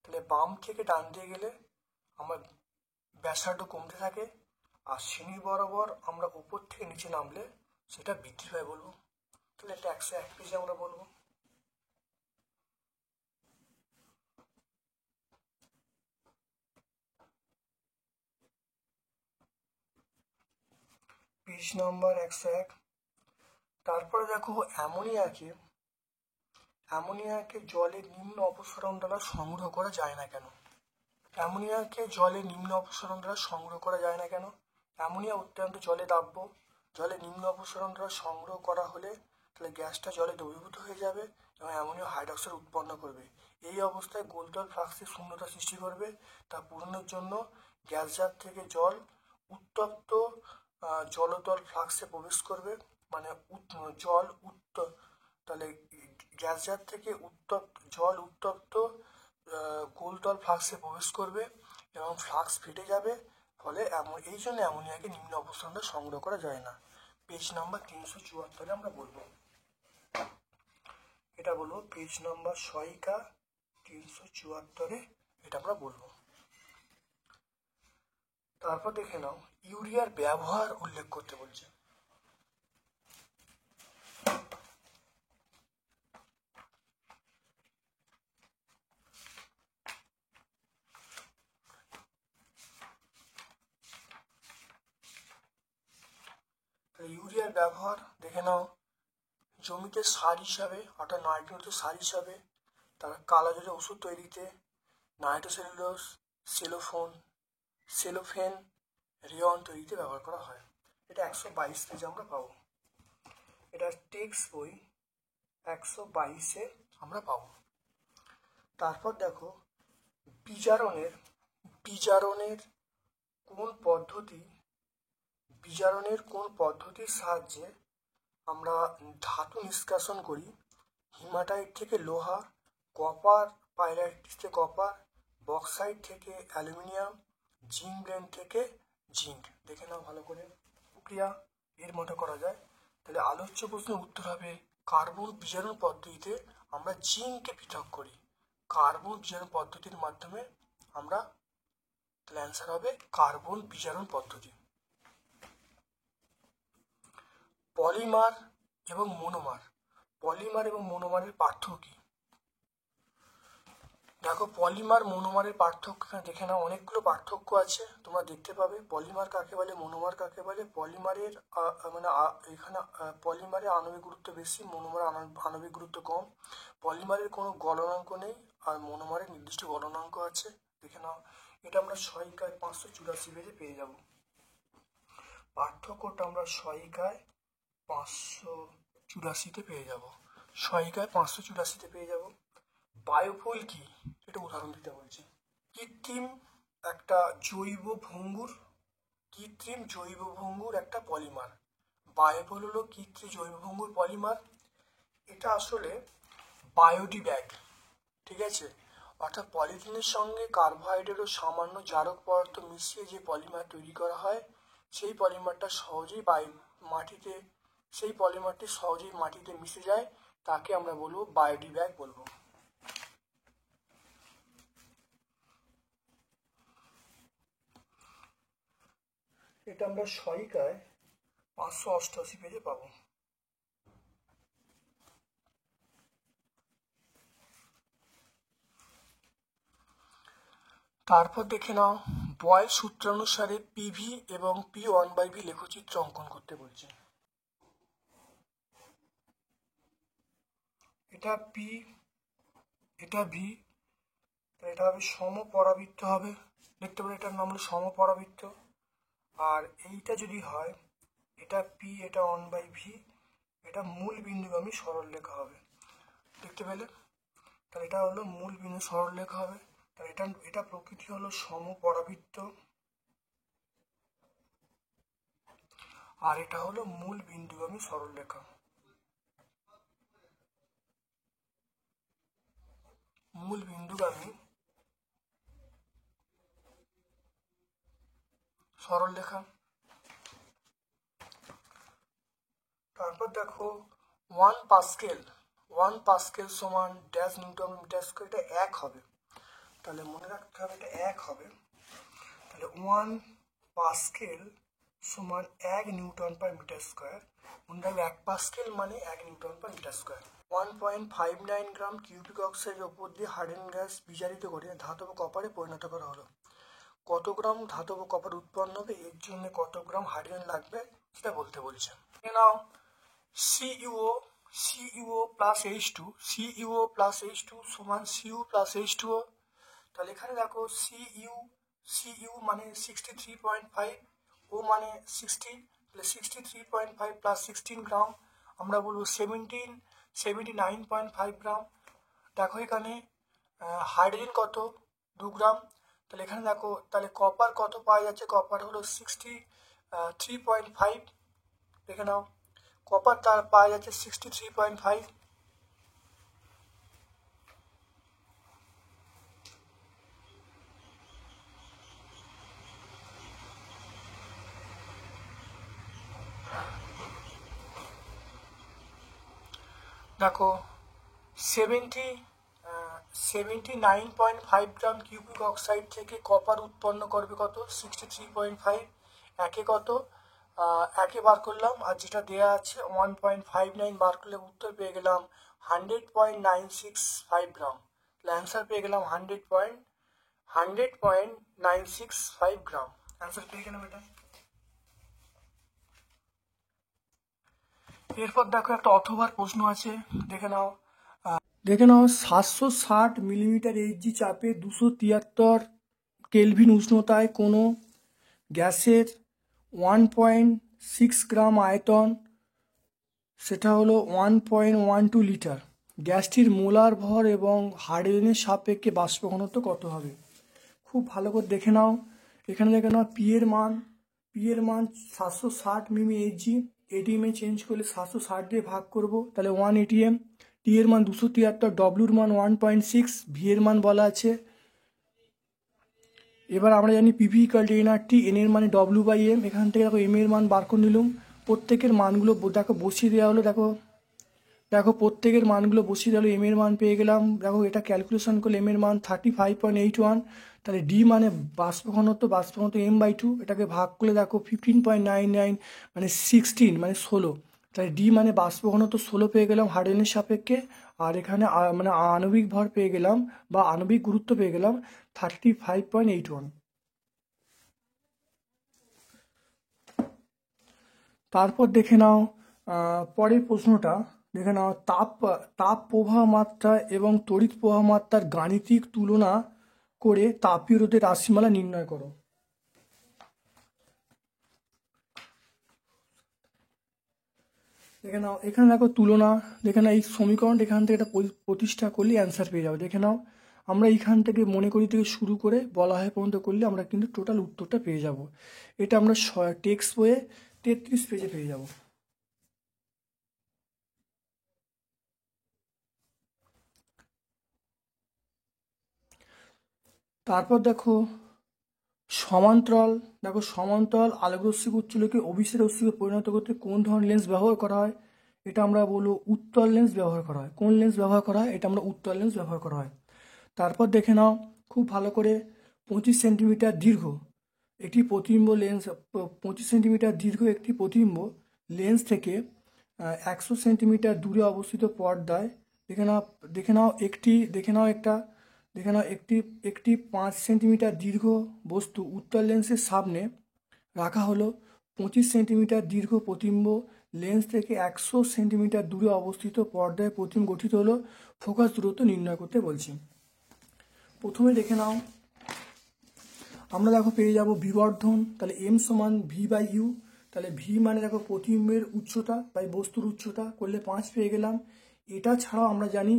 তাহলে বাম থেকে ডান দিয়ে গেলে আমার ব্যাসার্ধ কমতে থাকে, আর শ্রেণী বরাবর আমরা উপর থেকে নিচে নামলে সেটা বৃদ্ধি পায় বলবো। তাহলে এটা 101 পেজে আমরা বলবো। Page number 101। তারপরে দেখো অ্যামোনিয়াকে জলের নিম্ন অপসারণ দ্বারা সংগ্রহ করা যায় না কেন? অ্যামোনিয়াকে জলের নিম্ন অপসারণ দ্বারা সংগ্রহ করা যায় না কেন? অ্যামোনিয়া অত্যন্ত জলে দাব্য, জলে নিম্ন অপসারণ দ্বারা সংগ্রহ করা হলে তাহলে গ্যাসটা জলে দ্রবীভূত হয়ে যাবে এবং অ্যামোনিয়াম হাইড্রক্সাইড উৎপন্ন করবে। এই অবস্থায় গোলতল ফ্লাক্সে শূন্যতা সৃষ্টি করবে। তা পূরণের জন্য গ্যাস জার থেকে জল উত্তপ্ত জলতল ফ্লাক্সে প্রবেশ করবে, মানে জল তাহলে গ্যাস জার থেকে উত্তপ্ত গোলতল ফ্লাক্সে প্রবেশ করবে এবং ফ্লাক্স ফেটে যাবে। ফলে এই জন্য অ্যামোনিয়াকে নিম্ন অবস্থানে সংগ্রহ করা যায় না। পেজ নাম্বার 374 আমরা বলবো, এটা বলবো পেজ নাম্বার সহায়িকা 374 এটা আমরা বলবো। তারপর দেখে নাও ইউরিয়ার ব্যবহার উল্লেখ করতে বলছে। ইউরিয়ার ব্যবহার দেখে নাও, জমিতে সার হিসাবে অর্থাৎ নাইট্রোজেন সার হিসাবে, তার কালোজিরা ওষুধ তৈরিতে, নাইট্রোসেলুলোজ, সেলোফেন, রেয়ন তৈরিতে ব্যবহার করা হয়। এটা 122 পেজে আমরা পাবো, এটা টেক্সট বই 122-এ আমরা পাবো। তারপর দেখো বিজারণের কোন পদ্ধতির সাহায্যে আমরা ধাতু নিষ্কাশন করি। হিমাটাইট থেকে লোহা, কপার পাইরাইট থেকে কপার, বক্সাইট থেকে অ্যালুমিনিয়াম, জিঙ্ক ব্লেন্ড থেকে জিঙ্ক। দেখে নাও ভালো করে প্রক্রিয়া এর মতো করা যায়। তাহলে আলোচ্য প্রশ্নের উত্তর হবে কার্বন বিজারণ পদ্ধতিতে আমরা জিঙ্ককে পৃথক করি। কার্বন বিজারণ পদ্ধতির মাধ্যমে আমরা, তাহলে অ্যান্সার হবে কার্বন বিজারণ পদ্ধতি। পলিমার এবং মনোমারের পার্থক্য কি? দেখো পলিমার মনোমারের পার্থক্য দেখে নাও, অনেকগুলো পার্থক্য আছে, তোমরা দেখতে পাবে। পলিমার কাকে বলে, মনোমার কাকে বলে? পলিমারের এখানে পলিমারের আণবিক গুরুত্ব বেশি, মনোমারের আণবিক গুরুত্ব কম। পলিমারের কোনো গলনাঙ্ক নেই আর মনোমারের নির্দিষ্ট গলনাঙ্ক আছে। দেখে নাও, এটা আমরা সহায়িকায় 584 পেজে পেয়ে যাব। পার্থক্যটা আমরা সহায়িকায় 584-তে পেয়ে যাব। সহায়িকায় 584-তে পেয়ে যাব। বায়োফুল কি, এটা উদাহরণ দিতে বলছি। কৃত্রিম জৈব ভঙ্গুর একটা পলিমার। বায়োফুল হলো কৃত্রিম জৈব ভঙ্গুর পলিমার। এটা আসলে বায়োডিব্যাগ, ঠিক আছে? অর্থাৎ পলিথিনের সঙ্গে কার্বোহাইড্রেট ও সামান্য জারক পদার্থ মিশিয়ে যে পলিমার তৈরি করা হয়, সেই পলিমারটি সহজেই মাটিতে মিশে যায়, তাকে আমরা বলবো বায়োডিব্যাগ বলবো। এটা আমরা সহায়িকায় 588 পেজে পাবো। তারপর দেখে নাও বয়েল সূত্রানুসারে পিভি এবং P1/V লেখচিত্র অঙ্কন করতে বলছে। এটা পি, এটা ভি, এটা হবে সমপরাবৃত্ত হবে। দেখতে পাবে এটার নাম হলো সমপরাবৃত্ত। আর এইটা যদি হয়, এটা পি, এটা 1/V, এটা মূল বিন্দুগামী সরলরেখা হবে। দেখতে পেলে? তাহলে এটা হলো মূল বিন্দু সরলরেখা হবে। তাহলে এটা প্রকৃতি হলো সমপরাবৃত্ত, আর এটা হলো মূল বিন্দুগামী সরলরেখা। মূল বিন্দুগামী সরলরেখা। তারপর দেখো 1 পাস্কেল সমান ড্যাশ নিউটন মিটার স্কয়ার, এটা 1 হবে। তাহলে মনে রাখতে হবে এটা 1 হবে। তাহলে 1 পাস্কেল সমান 1 নিউটন পার মিটার স্কয়ার। মনে রাখবে 1 পাস্কেল মানে 1 নিউটন পার মিটার স্কয়ার। 1.59 গ্রাম কিউবিক অক্সাইডের ওপর দিয়ে হাইড্রোজেন গ্যাস বিজারিত করে ধাতব কপারে পরিণত করা হলো। কত গ্রাম ধাতব কপার উৎপন্ন হবে, এর জন্য কত গ্রাম হাইড্রোজেন লাগবে সেটা বলতে বলছে। নাও CuO প্লাস H2 সমান Cu প্লাস H2O। তাহলে এখানে দেখো Cu মানে 63.5, ও মানে 60, তাহলে 63.5 প্লাস 16 গ্রাম, আমরা বলবো 79.5 গ্রাম। দেখো এখানে হাইড্রোজেন কত, 2 গ্রাম। তাহলে এখানে দেখো তাহলে কপার কত পাওয়া যাচ্ছে, কপার হলো 63.5। দেখে নাও কপার তার পাওয়া যাচ্ছে 63.5। দেখো 79.5 গ্রাম কিউবিক অক্সাইড থেকে কপার উৎপন্ন করবে কত, 63.5। একে কত, একে বার করলাম, আর যেটা দেয়া আছে 1.59 বার করলে উত্তর পেয়ে গেলাম 100.965 গ্রাম। তাহলে অ্যান্সার পেয়ে গেলাম 100.965 গ্রাম। অ্যান্সার পেয়ে গেলাম এটা। এরপর দেখো একটা অথবার প্রশ্ন আছে, দেখে নাও। 760 মিলিমিটার এইচজি চাপে 273 কেলভিন উষ্ণতায় কোনো গ্যাসের 1.6 গ্রাম আয়তন, সেটা হলো 1.12 লিটার। গ্যাসটির মোলার ভর এবং হাইড্রোজেনের সাপেক্ষে বাষ্প ঘনত্ব কত হবে? খুব ভালো করে দেখে নাও। এখানে দেখে নাও পি এর মান 760 মিমি এইচজি, এটিএম এ চেঞ্জ করলে 760 দিয়ে ভাগ করব, তাহলে 1 এটিএম। টি এর মান 273, ডব্লিউর মান 1.6, ভি এর মান বলা আছে। এবার আমরা জানি PV equal to nRT, N এর মানে ডব্লিউ বাই এম। এখান থেকে দেখো এম এর মান বার করে নিলাম। প্রত্যেকের মানগুলো দেখো বসিয়ে দেওয়া হলো। দেখো প্রত্যেকের মানগুলো বসিয়ে দেওয়া হলো, এম এর মান পেয়ে গেলাম। দেখো এটা ক্যালকুলেশন করলে এম এর মান 35.81। তাহলে ডি মানে বাষ্প ঘনত্ব m/2, এটাকে ভাগ করলে দেখো 15.99 মানে 16 মানে 16। তাহলে ডি মানে বাষ্প ঘনত্ব 16 পেয়ে গেলাম হাইড্রোজেনের সাপেক্ষে। আর এখানে মানে আণবিক ভর পেয়ে গেলাম বা আণবিক গুরুত্ব পেয়ে গেলাম 35.81। তারপর দেখে নাও পরের প্রশ্নটা, দেখে নাও তাপ প্রবাহ মাত্রা এবং তড়িৎ প্রবাহ মাত্রার গাণিতিক তুলনা করে তাপীয় রোধের রাশিমালা নির্ণয় করো। দেখে নাও এখানে দেখো তুলনা, দেখে নাও এই সমীকরণটা এখান থেকে এটা প্রতিষ্ঠা করলে অ্যান্সার পেয়ে যাবো। দেখে নাও আমরা এইখান থেকে মনে করি থেকে শুরু করে বলা হয় পর্যন্ত করলে আমরা কিন্তু টোটাল উত্তরটা পেয়ে যাব। এটা আমরা টেক্সট বইয়ে 33 পেজে পেয়ে যাব। তারপর দেখো সমান্তরাল আলোকরশ্মিকে উচ্চলোকে অভিসৃত রশ্মিকে পরিণত করতে কোন ধরনের লেন্স ব্যবহার করা হয়? এটা আমরা বলবো উত্তল লেন্স ব্যবহার করা হয়। কোন লেন্স ব্যবহার করা হয়? এটা আমরা উত্তল লেন্স ব্যবহার করা হয়। তারপর দেখে নাও খুব ভালো করে 25 সেন্টিমিটার দীর্ঘ একটি প্রতিবিম্ব লেন্স, 25 সেন্টিমিটার দীর্ঘ একটি প্রতিবিম্ব লেন্স থেকে 100 সেন্টিমিটার দূরে অবস্থিত পর্দায় দেখে নাও একটি 5 সেন্টিমিটার দীর্ঘ বস্তু উত্তল লেন্সের সামনে রাখা হলো। 25 সেন্টিমিটার দীর্ঘ প্রতিবিম্ব লেন্স থেকে 100 সেন্টিমিটার দূরে অবস্থিত পর্দায় প্রতিবিম্ব গঠিত হলো। ফোকাস দূরত্ব নির্ণয় করতে বলছি। প্রথমে দেখে নাও আমরা দেখো পেয়ে যাব বিবর্ধন, তাহলে এম সমান ভি বাই ইউ। তাহলে ভি মানে দেখো প্রতিবিম্বের উচ্চতা বাই বস্তুর উচ্চতা, করলে 5 পেয়ে গেলাম। এটা ছাড়াও আমরা জানি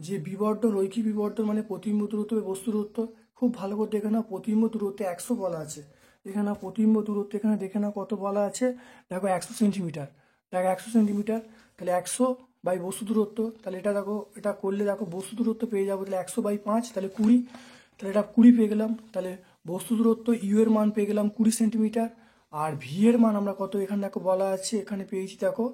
যে বিবর্ধন, রৈখিক বিবর্ধন মানে প্রতিবিম্ব দূরত্ব বাই বস্তুর দূরত্ব। খুব ভালো করে দেখে নাও প্রতিবিম্ব দূরত্ব 100 বলা আছে। দেখে নাও প্রতিবিম্ব দূরত্ব এখানে দেখে নাও কত বলা আছে, দেখো 100 সেন্টিমিটার। দেখো 100 সেন্টিমিটার, তাহলে 100 বাই বস্তু দূরত্ব, তাহলে এটা দেখো এটা করলে দেখো বস্তু দূরত্ব পেয়ে যাবো, তাহলে 100 বাই 5 তাহলে 20। তাহলে এটা 20 পেয়ে গেলাম। তাহলে বস্তু দূরত্ব ইউ এর মান পেয়ে গেলাম 20 সেন্টিমিটার। আর ভি এর মান আমরা কত এখানে দেখো বলা আছে, এখানে পেয়েছি দেখো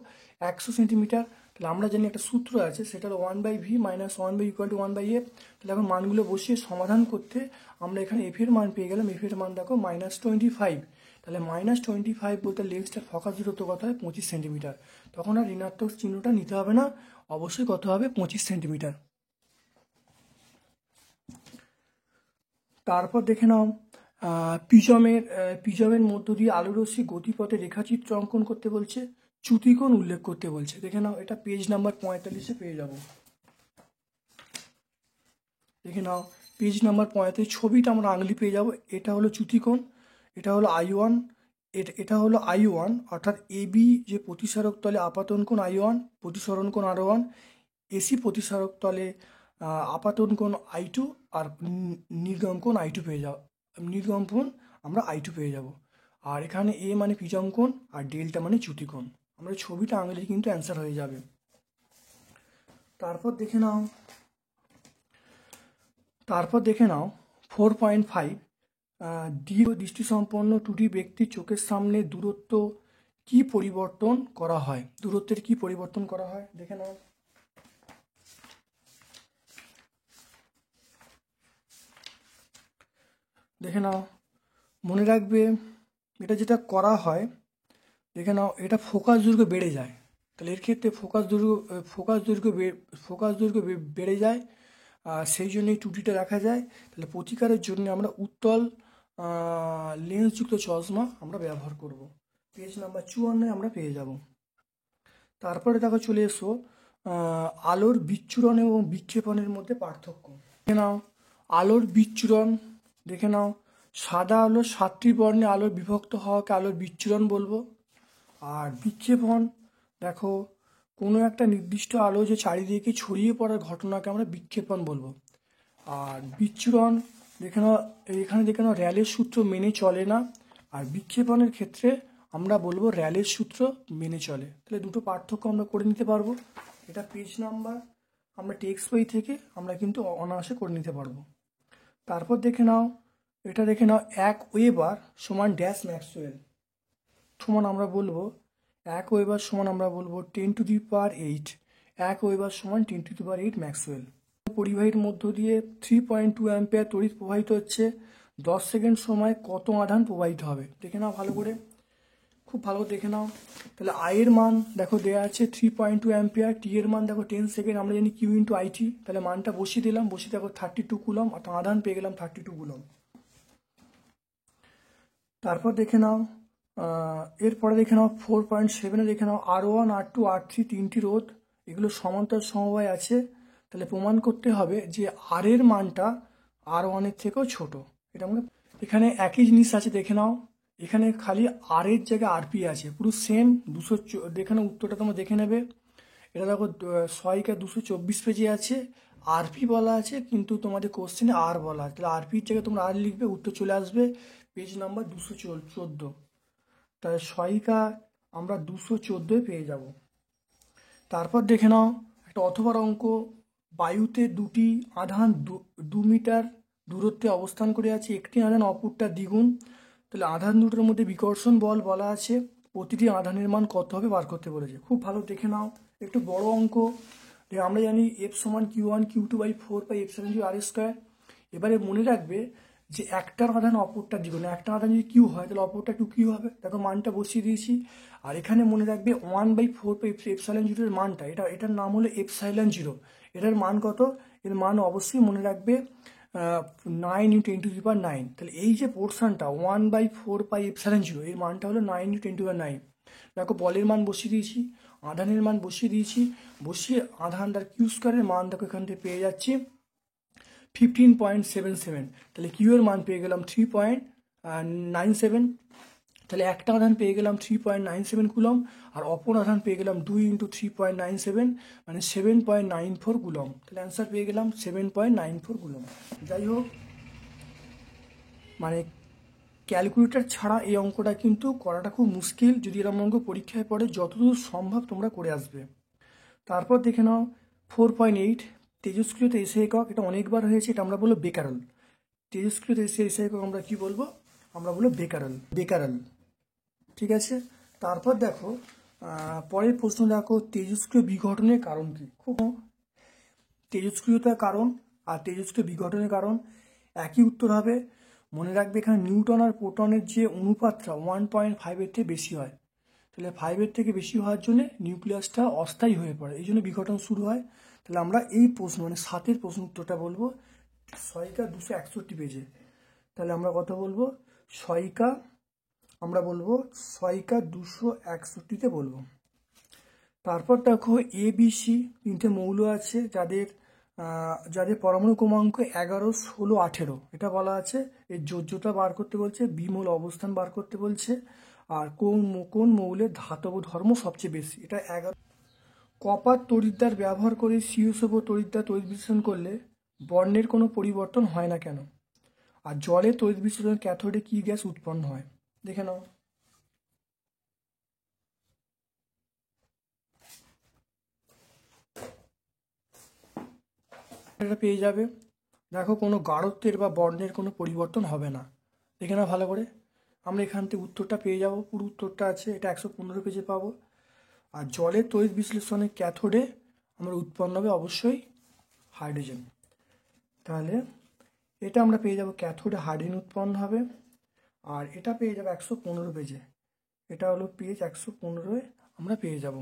100 সেন্টিমিটার। তাহলে আমরা জানি একটা সূত্র আছে, সেটা হলো 1/v minus 1/, equal to 1/f। তাহলে এখন মানগুলো বসিয়ে সমাধান করতে আমরা এখানে এফ এর মান পেয়ে গেলাম। এফ এর মান দেখো -25। তাহলে -25 বলতে লেন্সটার ফোকাস দূরত্ব কত হয় 25 সেন্টিমিটার। তখন আর ঋণাত্মক চিহ্নটা নিতে হবে না, অবশ্যই কত হবে 25 সেন্টিমিটার। তারপর দেখে নাও প্রিজমের মধ্য দিয়ে আলোরশ্মি গতিপথে রেখাচিত্র অঙ্কন করতে বলছে, চ্যুতিকোণ উল্লেখ করতে বলছে। দেখে নাও এটা পেজ নাম্বার 45-এ পেয়ে যাব। দেখে নাও পেজ নাম্বার 45 ছবিটা আমরা আঙুলি পেয়ে যাব। এটা হলো চ্যুতিকোণ, এটা হলো I1, এটা হলো I1, অর্থাৎ AB যে প্রতিসারক তলে আপাতন কোণ I1, প্রতিসরণ কোণ R1, AC প্রতিসারক তলে আপাতন কোণ I2 আর নির্গম কোণ I2 পেয়ে যাও, নির্গম কোণ আমরা I2 পেয়ে যাব। আর এখানে A মানে প্রিজম কোণ আর ডেল্টা মানে চ্যুতি কোণ। আমরা ছবিটা আঁকলে কিন্তু অ্যান্সার হয়ে যাবে। তারপর দেখে নাও 4.5 দৃষ্টিসম্পন্ন দুটি ব্যক্তির চোখের সামনে দূরত্ব কি পরিবর্তন করা হয়, দূরত্বের কি পরিবর্তন করা হয় দেখে নাও। মনে রাখবে এটা যেটা করা হয়, দেখে নাও, এটা ফোকাস দৈর্ঘ্য বেড়ে যায়। তাহলে এর ক্ষেত্রে ফোকাস দৈর্ঘ্য বেড়ে যায়, সেই জন্য এই ত্রুটিটা দেখা যায়। তাহলে প্রতিকারের জন্য আমরা উত্তল লেন্সযুক্ত চশমা আমরা ব্যবহার করব। পেজ নাম্বার 54 আমরা পেয়ে যাব। তারপরে দেখো চলে এসো আলোর বিচ্ছুরণ এবং বিক্ষেপণের মধ্যে পার্থক্য। দেখে নাও আলোর বিচ্ছুরণ, দেখে নাও সাদা আলো 7টি বর্ণে আলোর বিভক্ত হওয়াকে আলোর বিচ্ছুরণ বলবো। আর বিক্ষেপণ, দেখো কোনো একটা নির্দিষ্ট আলো যে চারিদিকে ছড়িয়ে পড়ার ঘটনাকে আমরা বিক্ষেপণ বলবো। আর বিচ্ছুরণ, এখানে দেখে নাও র্যালের সূত্র মেনে চলে না, আর বিক্ষেপণের ক্ষেত্রে আমরা বলবো র্যালের সূত্র মেনে চলে। তাহলে দুটো পার্থক্য আমরা করে নিতে পারবো। এটা পেজ নাম্বার আমরা টেক্সট বই থেকে আমরা কিন্তু অনায়াসে করে নিতে পারবো। তারপর দেখে নাও 1 ওয়েবার সমান ড্যাশ ম্যাক্সওয়েল সমান আমরা বলবো 1 ওয়েবার সমান আমরা বলবো 10⁸। 1 ওয়েবার সমান 10⁸ ম্যাক্সওয়েল। পরিবাহীর মধ্য দিয়ে 3.2 অ্যাম্পিয়ার তড়িৎ প্রবাহিত হচ্ছে। 10 সেকেন্ড সময় কত আধান প্রবাহিত হবে দেখে নাও ভালো করে, খুব ভালো দেখে নাও। তাহলে I এর মান দেখো দেওয়া আছে 3.2 অ্যাম্পিয়ার, T এর মান দেখো 10 সেকেন্ড, আমরা জানি Q × IT। তাহলে মানটা বসিয়ে দিলাম, বসিয়ে দেখো 32 কুলম, অর্থাৎ আধান পেয়ে গেলাম 32 কুলম। তারপর দেখে নাও এরপরে দেখে নাও 4.7 দেখে নাও R1, R2, R3 তিনটি রোধ, এগুলো সমান্তর সমবায় আছে। তাহলে প্রমাণ করতে হবে যে R এর মানটা R1 এর থেকেও ছোট। এটা আমরা এখানে একই জিনিস আছে, দেখে নাও এখানে খালি R এর জায়গায় RP আছে, পুরো সেম 200। দেখে নাও উত্তরটা তোমরা দেখে নেবে। এটা দেখো 224 পেজে আছে, RP বলা আছে, কিন্তু তোমাদের কোশ্চেনে R বলা আছে। তাহলে RP এর জায়গায় তোমরা R লিখবে, উত্তর চলে আসবে পেজ নাম্বার 214। তাহলে সহায়িকা আমরা 214 পেয়ে যাব। তারপর দেখে নাও একটা অথবার অঙ্ক, বায়ুতে দুটি আধান 2 মিটার দূরত্বে অবস্থান করে আছে, একটি আধান অপরটা দ্বিগুণ। তাহলে আধান দুটোর মধ্যে বিকর্ষণ বল বলা আছে, প্রতিটি আধানের মান কত হবে বার করতে বলেছে। খুব ভালো দেখে নাও, একটু বড় অঙ্ক। আমরা জানি F সমান Q1 Q2/4πε0 r²। এবারে মনে রাখবে যে একটার আধান অপরটা দ্বিগুণ, একটা আধান যদি কিউ হয় তাহলে অপরটা 2Q হবে। দেখো মানটা বসিয়ে দিয়েছি। আর এখানে মনে রাখবে 1/4πε0 এর মানটা, এটার নাম হলো ε0। এটার মান কত? এর মান অবশ্যই মনে রাখবে 9 × 10⁹। তাহলে এই যে পোর্শনটা 1/4πε0 এর মানটা হলো 9 × 10⁹। দেখো বলের মান বসিয়ে দিয়েছি, আধানের মান বসিয়ে দিয়েছি, বসিয়ে আধানটার Q² মান দেখো এখান থেকে পেয়ে যাচ্ছি 15.77। তাহলে কিউ এর মান পেয়ে গেলাম 3.97। তাহলে একটা আধান পেয়ে গেলাম 3.97 কুলম, আর অপর আধান পেয়ে গেলাম 2 × 3.97 মানে 7.94 কুলম। তাহলে অ্যান্সার পেয়ে গেলাম 7.94 কুলম। যাই হোক, মানে ক্যালকুলেটর ছাড়া এই অঙ্কটা কিন্তু করাটা খুব মুশকিল। যদি এরকম অঙ্ক পরীক্ষায় পড়ে যতদূর সম্ভব তোমরা করে আসবে। তারপর দেখে নাও 4.8 তেজস্ক্রিয়তা এসে একক, এটা অনেকবার হয়েছে, এটা আমরা বলবো বেকারল। তেজস্ক্রিয়তা এসে একক আমরা কি বলবো? আমরা বলবো বেকারল। ঠিক আছে। তারপর দেখো পরের প্রশ্ন দেখো, তেজস্ক্রিয় বিঘটনের কারণ কি? খুব তেজস্ক্রিয়তার কারণ আর তেজস্ক্রিয় বিঘটনের কারণ একই উত্তর হবে। মনে রাখবে এখানে নিউটন আর প্রোটনের যে অনুপাতটা 1.5 থেকে বেশি হয়। তাহলে 5 থেকে বেশি হওয়ার জন্য নিউক্লিয়াসটা অস্থায়ী হয়ে পড়ে, এই জন্য বিঘটন শুরু হয়। তাহলে আমরা এই প্রশ্ন মানে 7 প্রশ্ন উত্তরটা বলবো সহায়িকা 261 পেজে। তাহলে আমরা কত বলবো? আমরা বলবো সহায়িকা 261 বলবো। তারপর দেখো ABC তিনটে মৌল আছে যাদের পরমাণু ক্রমাঙ্ক 11, 16, 18। এটা বলা আছে এর যোজ্যতা বার করতে বলছে, বিমোল অবস্থান বার করতে বলছে, আর কোন মৌলের ধাতব ধর্ম সবচেয়ে বেশি, এটা 11। কপার তড়িৎদ্বার ব্যবহার করে CuSO4 তড়িৎদ্বার তড়িৎ বিশ্লেষণ করলে বর্ণের কোনো পরিবর্তন হয় না কেন? আর জলে তড়িৎ বিশ্লেষণ ক্যাথোডে কি গ্যাস উৎপন্ন হয়? দেখে নাও। এটা পেয়ে যাবে। দেখো কোনো গাঢ়ত্বের বা বর্ণের কোনো পরিবর্তন হবে না। দেখে নাও ভালো করে। আমরা এখান থেকে উত্তরটা পেয়ে যাব, পুরো উত্তরটা আছে, এটা 115 পেজে পাবো। আর জলের তড়িৎ বিশ্লেষণে ক্যাথোডে আমরা উৎপন্ন হবে অবশ্যই হাইড্রোজেন। তাহলে এটা আমরা পেয়ে যাব ক্যাথোডে হাইড্রোজেন উৎপন্ন হবে। আর এটা পেয়ে যাবে 115 পেজে, এটা হলো পেজ 115 আমরা পেয়ে যাব।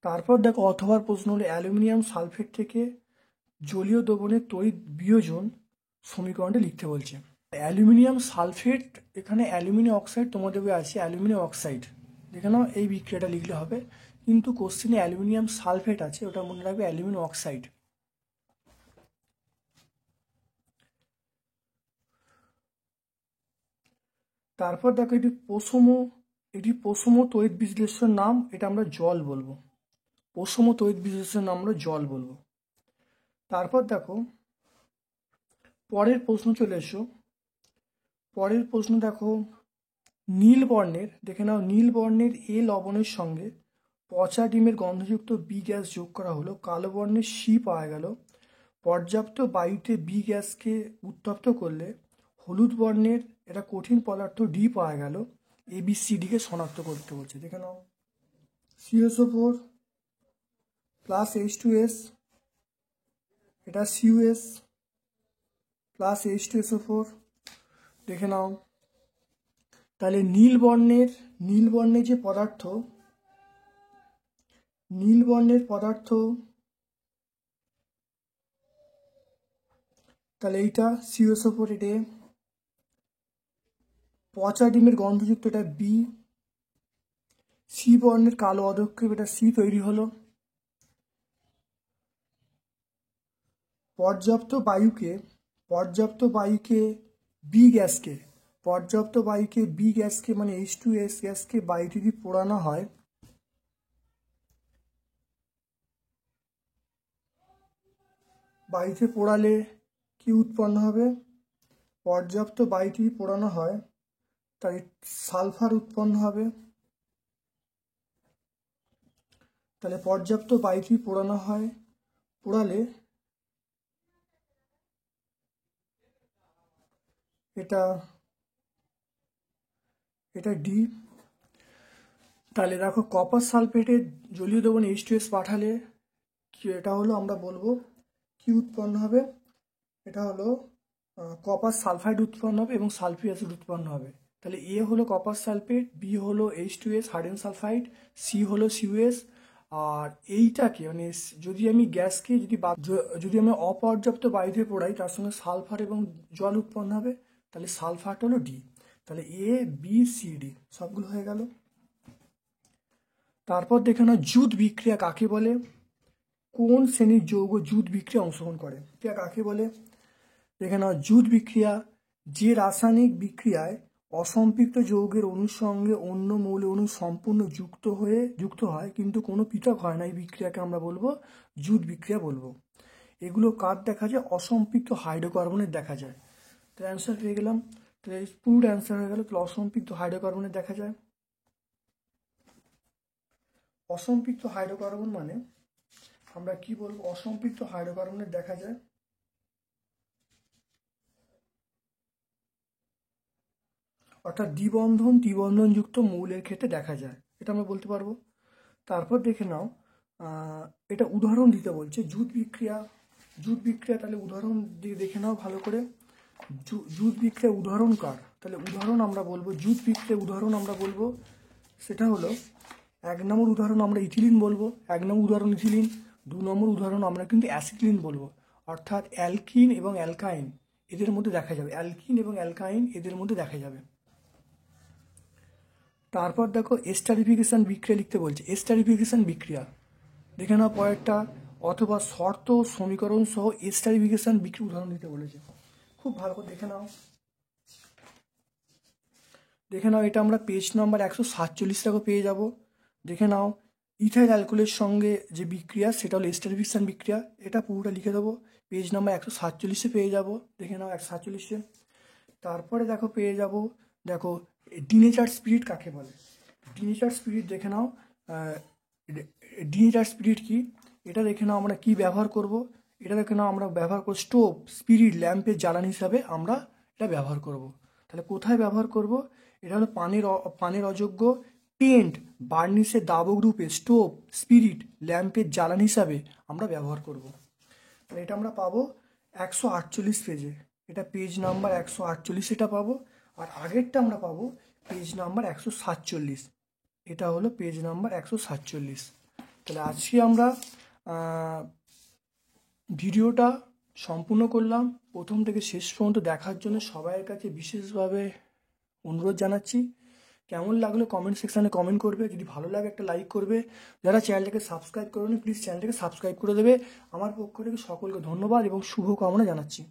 তারপর দেখো অথবার প্রশ্ন হলো অ্যালুমিনিয়াম সালফেট থেকে জলীয় দ্রবণের তড়িৎ বিয়োজন সমীকরণটা লিখতে বলছে। অ্যালুমিনিয়াম সালফেট, এখানে অ্যালুমিনিয়াম অক্সাইড তোমাদের বই আছে অ্যালুমিনিয়াম অক্সাইড, দেখে নাও এই বিক্রিয়াটা লিখলে হবে, কিন্তু কোশ্চেনে অ্যালুমিনিয়াম সালফেট আছে, ওটা মনে রাখবে অ্যালুমিনিয়াম অক্সাইড। তারপর দেখো এটি প্রশম তড়িৎ বিশ্লেষণ নাম, এটা আমরা জল বলবো, প্রশম তড়িৎ বিশ্লেষণ নাম আমরা জল বলবো। তারপর দেখো পরের প্রশ্ন চলে এসো। পরের প্রশ্ন দেখো নীল বর্ণের, দেখে নাও নীল বর্ণের এ লবণের সঙ্গে পচা ডিমের গন্ধযুক্ত বি গ্যাস যোগ করা হলো, কালো বর্ণের সি পাওয়া গেল। পর্যাপ্ত বায়ুতে বি গ্যাসকে উত্তপ্ত করলে হলুদ বর্ণের এটা কঠিন পদার্থ ডি পাওয়া গেল। ABCDকে শনাক্ত করতে বলছে। দেখে নাও CuSO4 প্লাস H2S, এটা CuS প্লাস H2SO4। দেখে নাও তাহলে নীল বর্ণের যে পদার্থ, নীল বর্ণের পদার্থ, তাহলে এইটা CuSO4, এটা পচা ডিমের গন্ধযুক্ত এটা বি। সি বর্ণের কালো অধক্ষেপ, এটা সি তৈরি হলো। পর্যাপ্ত বায়ুকে বি গ্যাসকে মানে H2S গ্যাসকে বায়ুতে যদি পোড়ানো হয়, বায়ুতে পোড়ালে কি উৎপন্ন হবে? পর্যাপ্ত বায়ুতে যদি পোড়ানো হয় তাই সালফার উৎপন্ন হবে। তাহলে পর্যাপ্ত বায়ুতে পোড়ালে এটা ডি। তাহলে দেখো কপার সালফেটের জলীয় দ্রবণ H2S পাঠালে এটা হলো আমরা বলবো কি উৎপন্ন হবে, এটা হলো কপার সালফাইড উৎপন্ন হবে এবং সালফিক অ্যাসিড উৎপন্ন হবে। তাহলে এ হলো কপার সালফেট, বি হলো H2S হাইড্রোজেন সালফাইড, সি হলো CuS। আর এইটাকে মানে যদি আমি গ্যাসকে যদি আমি অপর্যাপ্ত বায়ুতে পোড়াই তার সঙ্গে সালফার এবং জল উৎপন্ন হবে, তাহলে সালফারটা হলো ডি। তাহলে ABCD সবগুলো হয়ে গেল। তারপর দেখে নাও জুট বিক্রিয়া কাকে বলে? কোন শ্রেণীর যৌগ জুট বিক্রিয়া অংশগ্রহণ করে? কাকে বলে? দেখে নাও জুট বিক্রিয়া যে রাসায়নিক বিক্রিয়ায় অসম্পৃক্ত যৌগের অণুর সঙ্গে অন্য মৌলের অণু সম্পূর্ণ যুক্ত হয় কিন্তু কোনো পৃথক হয় না, এই বিক্রিয়াকে আমরা বলবো জুট বিক্রিয়া বলবো। এগুলো কার দেখা যায়? অসম্পৃক্ত হাইড্রোকার্বনের দেখা যায়। তো অ্যান্সার পেয়ে গেলাম, তাহলে পুরো অ্যান্সার হয়ে গেল। তাহলে অসম্পৃক্ত হাইড্রোকার্বনের দেখা যায়। অসম্পৃক্ত হাইড্রোকার্বন মানে আমরা কি বলবো? অসম্পৃক্ত হাইড্রোকার্বনের দেখা যায় অর্থাৎ দ্বিবন্ধনযুক্ত মৌলের ক্ষেত্রে দেখা যায়, এটা আমরা বলতে পারবো। তারপর দেখে নাও এটা উদাহরণ দিতে বলছে জুট বিক্রিয়া। তাহলে উদাহরণ দিয়ে দেখে নাও ভালো করে। জুট বিক্রিয়া উদাহরণ কার? তাহলে উদাহরণ আমরা বলবো জুট বিক্রিয়া উদাহরণ আমরা বলবো সেটা হলো 1 নম্বর উদাহরণ আমরা ইথিলিন বলবো, 1 নম্বর উদাহরণ ইথিলিন। 2 নম্বর উদাহরণ আমরা কিন্তু অ্যাসিটিলিন বলবো, অর্থাৎ অ্যালকিন এবং অ্যালকাইন এদের মধ্যে দেখা যাবে, এদের মধ্যে দেখা যাবে। তারপর দেখো এস্টারিফিকেশন বিক্রিয়া লিখতে বলছে। এস্টারিফিকেশন বিক্রিয়া দেখে নাও পরেরটা, অথবা শর্ত সমীকরণ সহ এস্টারিফিকেশন বিক্রিয়া উদাহরণ দিতে বলেছে, খুব ভালো করে দেখে নাও। দেখে নাও এটা আমরা পেজ নাম্বার 147 পেয়ে যাব। দেখে নাও ইথাইল অ্যালকোহলের সঙ্গে যে বিক্রিয়া সেটা হলো এস্টারফিকশন বিক্রিয়া, এটা পুরোটা লিখে দেবো। পেজ নাম্বার 147 পেয়ে যাব। দেখে নাও 147। তারপরে দেখো পেয়ে যাব, দেখো ডিনেচার স্পিরিট কাকে বলে। ডিনেচার স্পিরিট দেখে নাও, ডিনেচার স্পিরিট কি এটা দেখে নাও আমরা কি ব্যবহার করব। এটা দেখে নাও আমরা ব্যবহার করব স্টোভ, স্পিরিট, ল্যাম্পের জ্বালানি হিসাবে আমরা এটা ব্যবহার করব। তাহলে কোথায় ব্যবহার করব? এটা হলো পানের অযোগ্য, পেন্ট, বার্নিশের দাবক রূপে, স্টোভ, স্পিরিট, ল্যাম্পের জ্বালানি হিসাবে আমরা ব্যবহার করব। তাহলে এটা আমরা পাবো 148 পেজে, এটা পেজ নাম্বার 148 এটা পাবো। আর আগেরটা আমরা পাবো পেজ নাম্বার 147, এটা হলো পেজ নাম্বার 147। তাহলে আজকে আমরা ভিডিওটা সম্পূর্ণ করলাম। প্রথম থেকে শেষ পর্যন্ত দেখার জন্য সবাইয়ের কাছে বিশেষভাবে অনুরোধ জানাচ্ছি। কেমন লাগলো কমেন্ট সেকশানে কমেন্ট করবে, যদি ভালো লাগে একটা লাইক করবে। যারা চ্যানেলটাকে সাবস্ক্রাইব করোনি প্লিজ চ্যানেলটাকে সাবস্ক্রাইব করে দেবে। আমার পক্ষ থেকে সকলকে ধন্যবাদ এবং শুভকামনা জানাচ্ছি।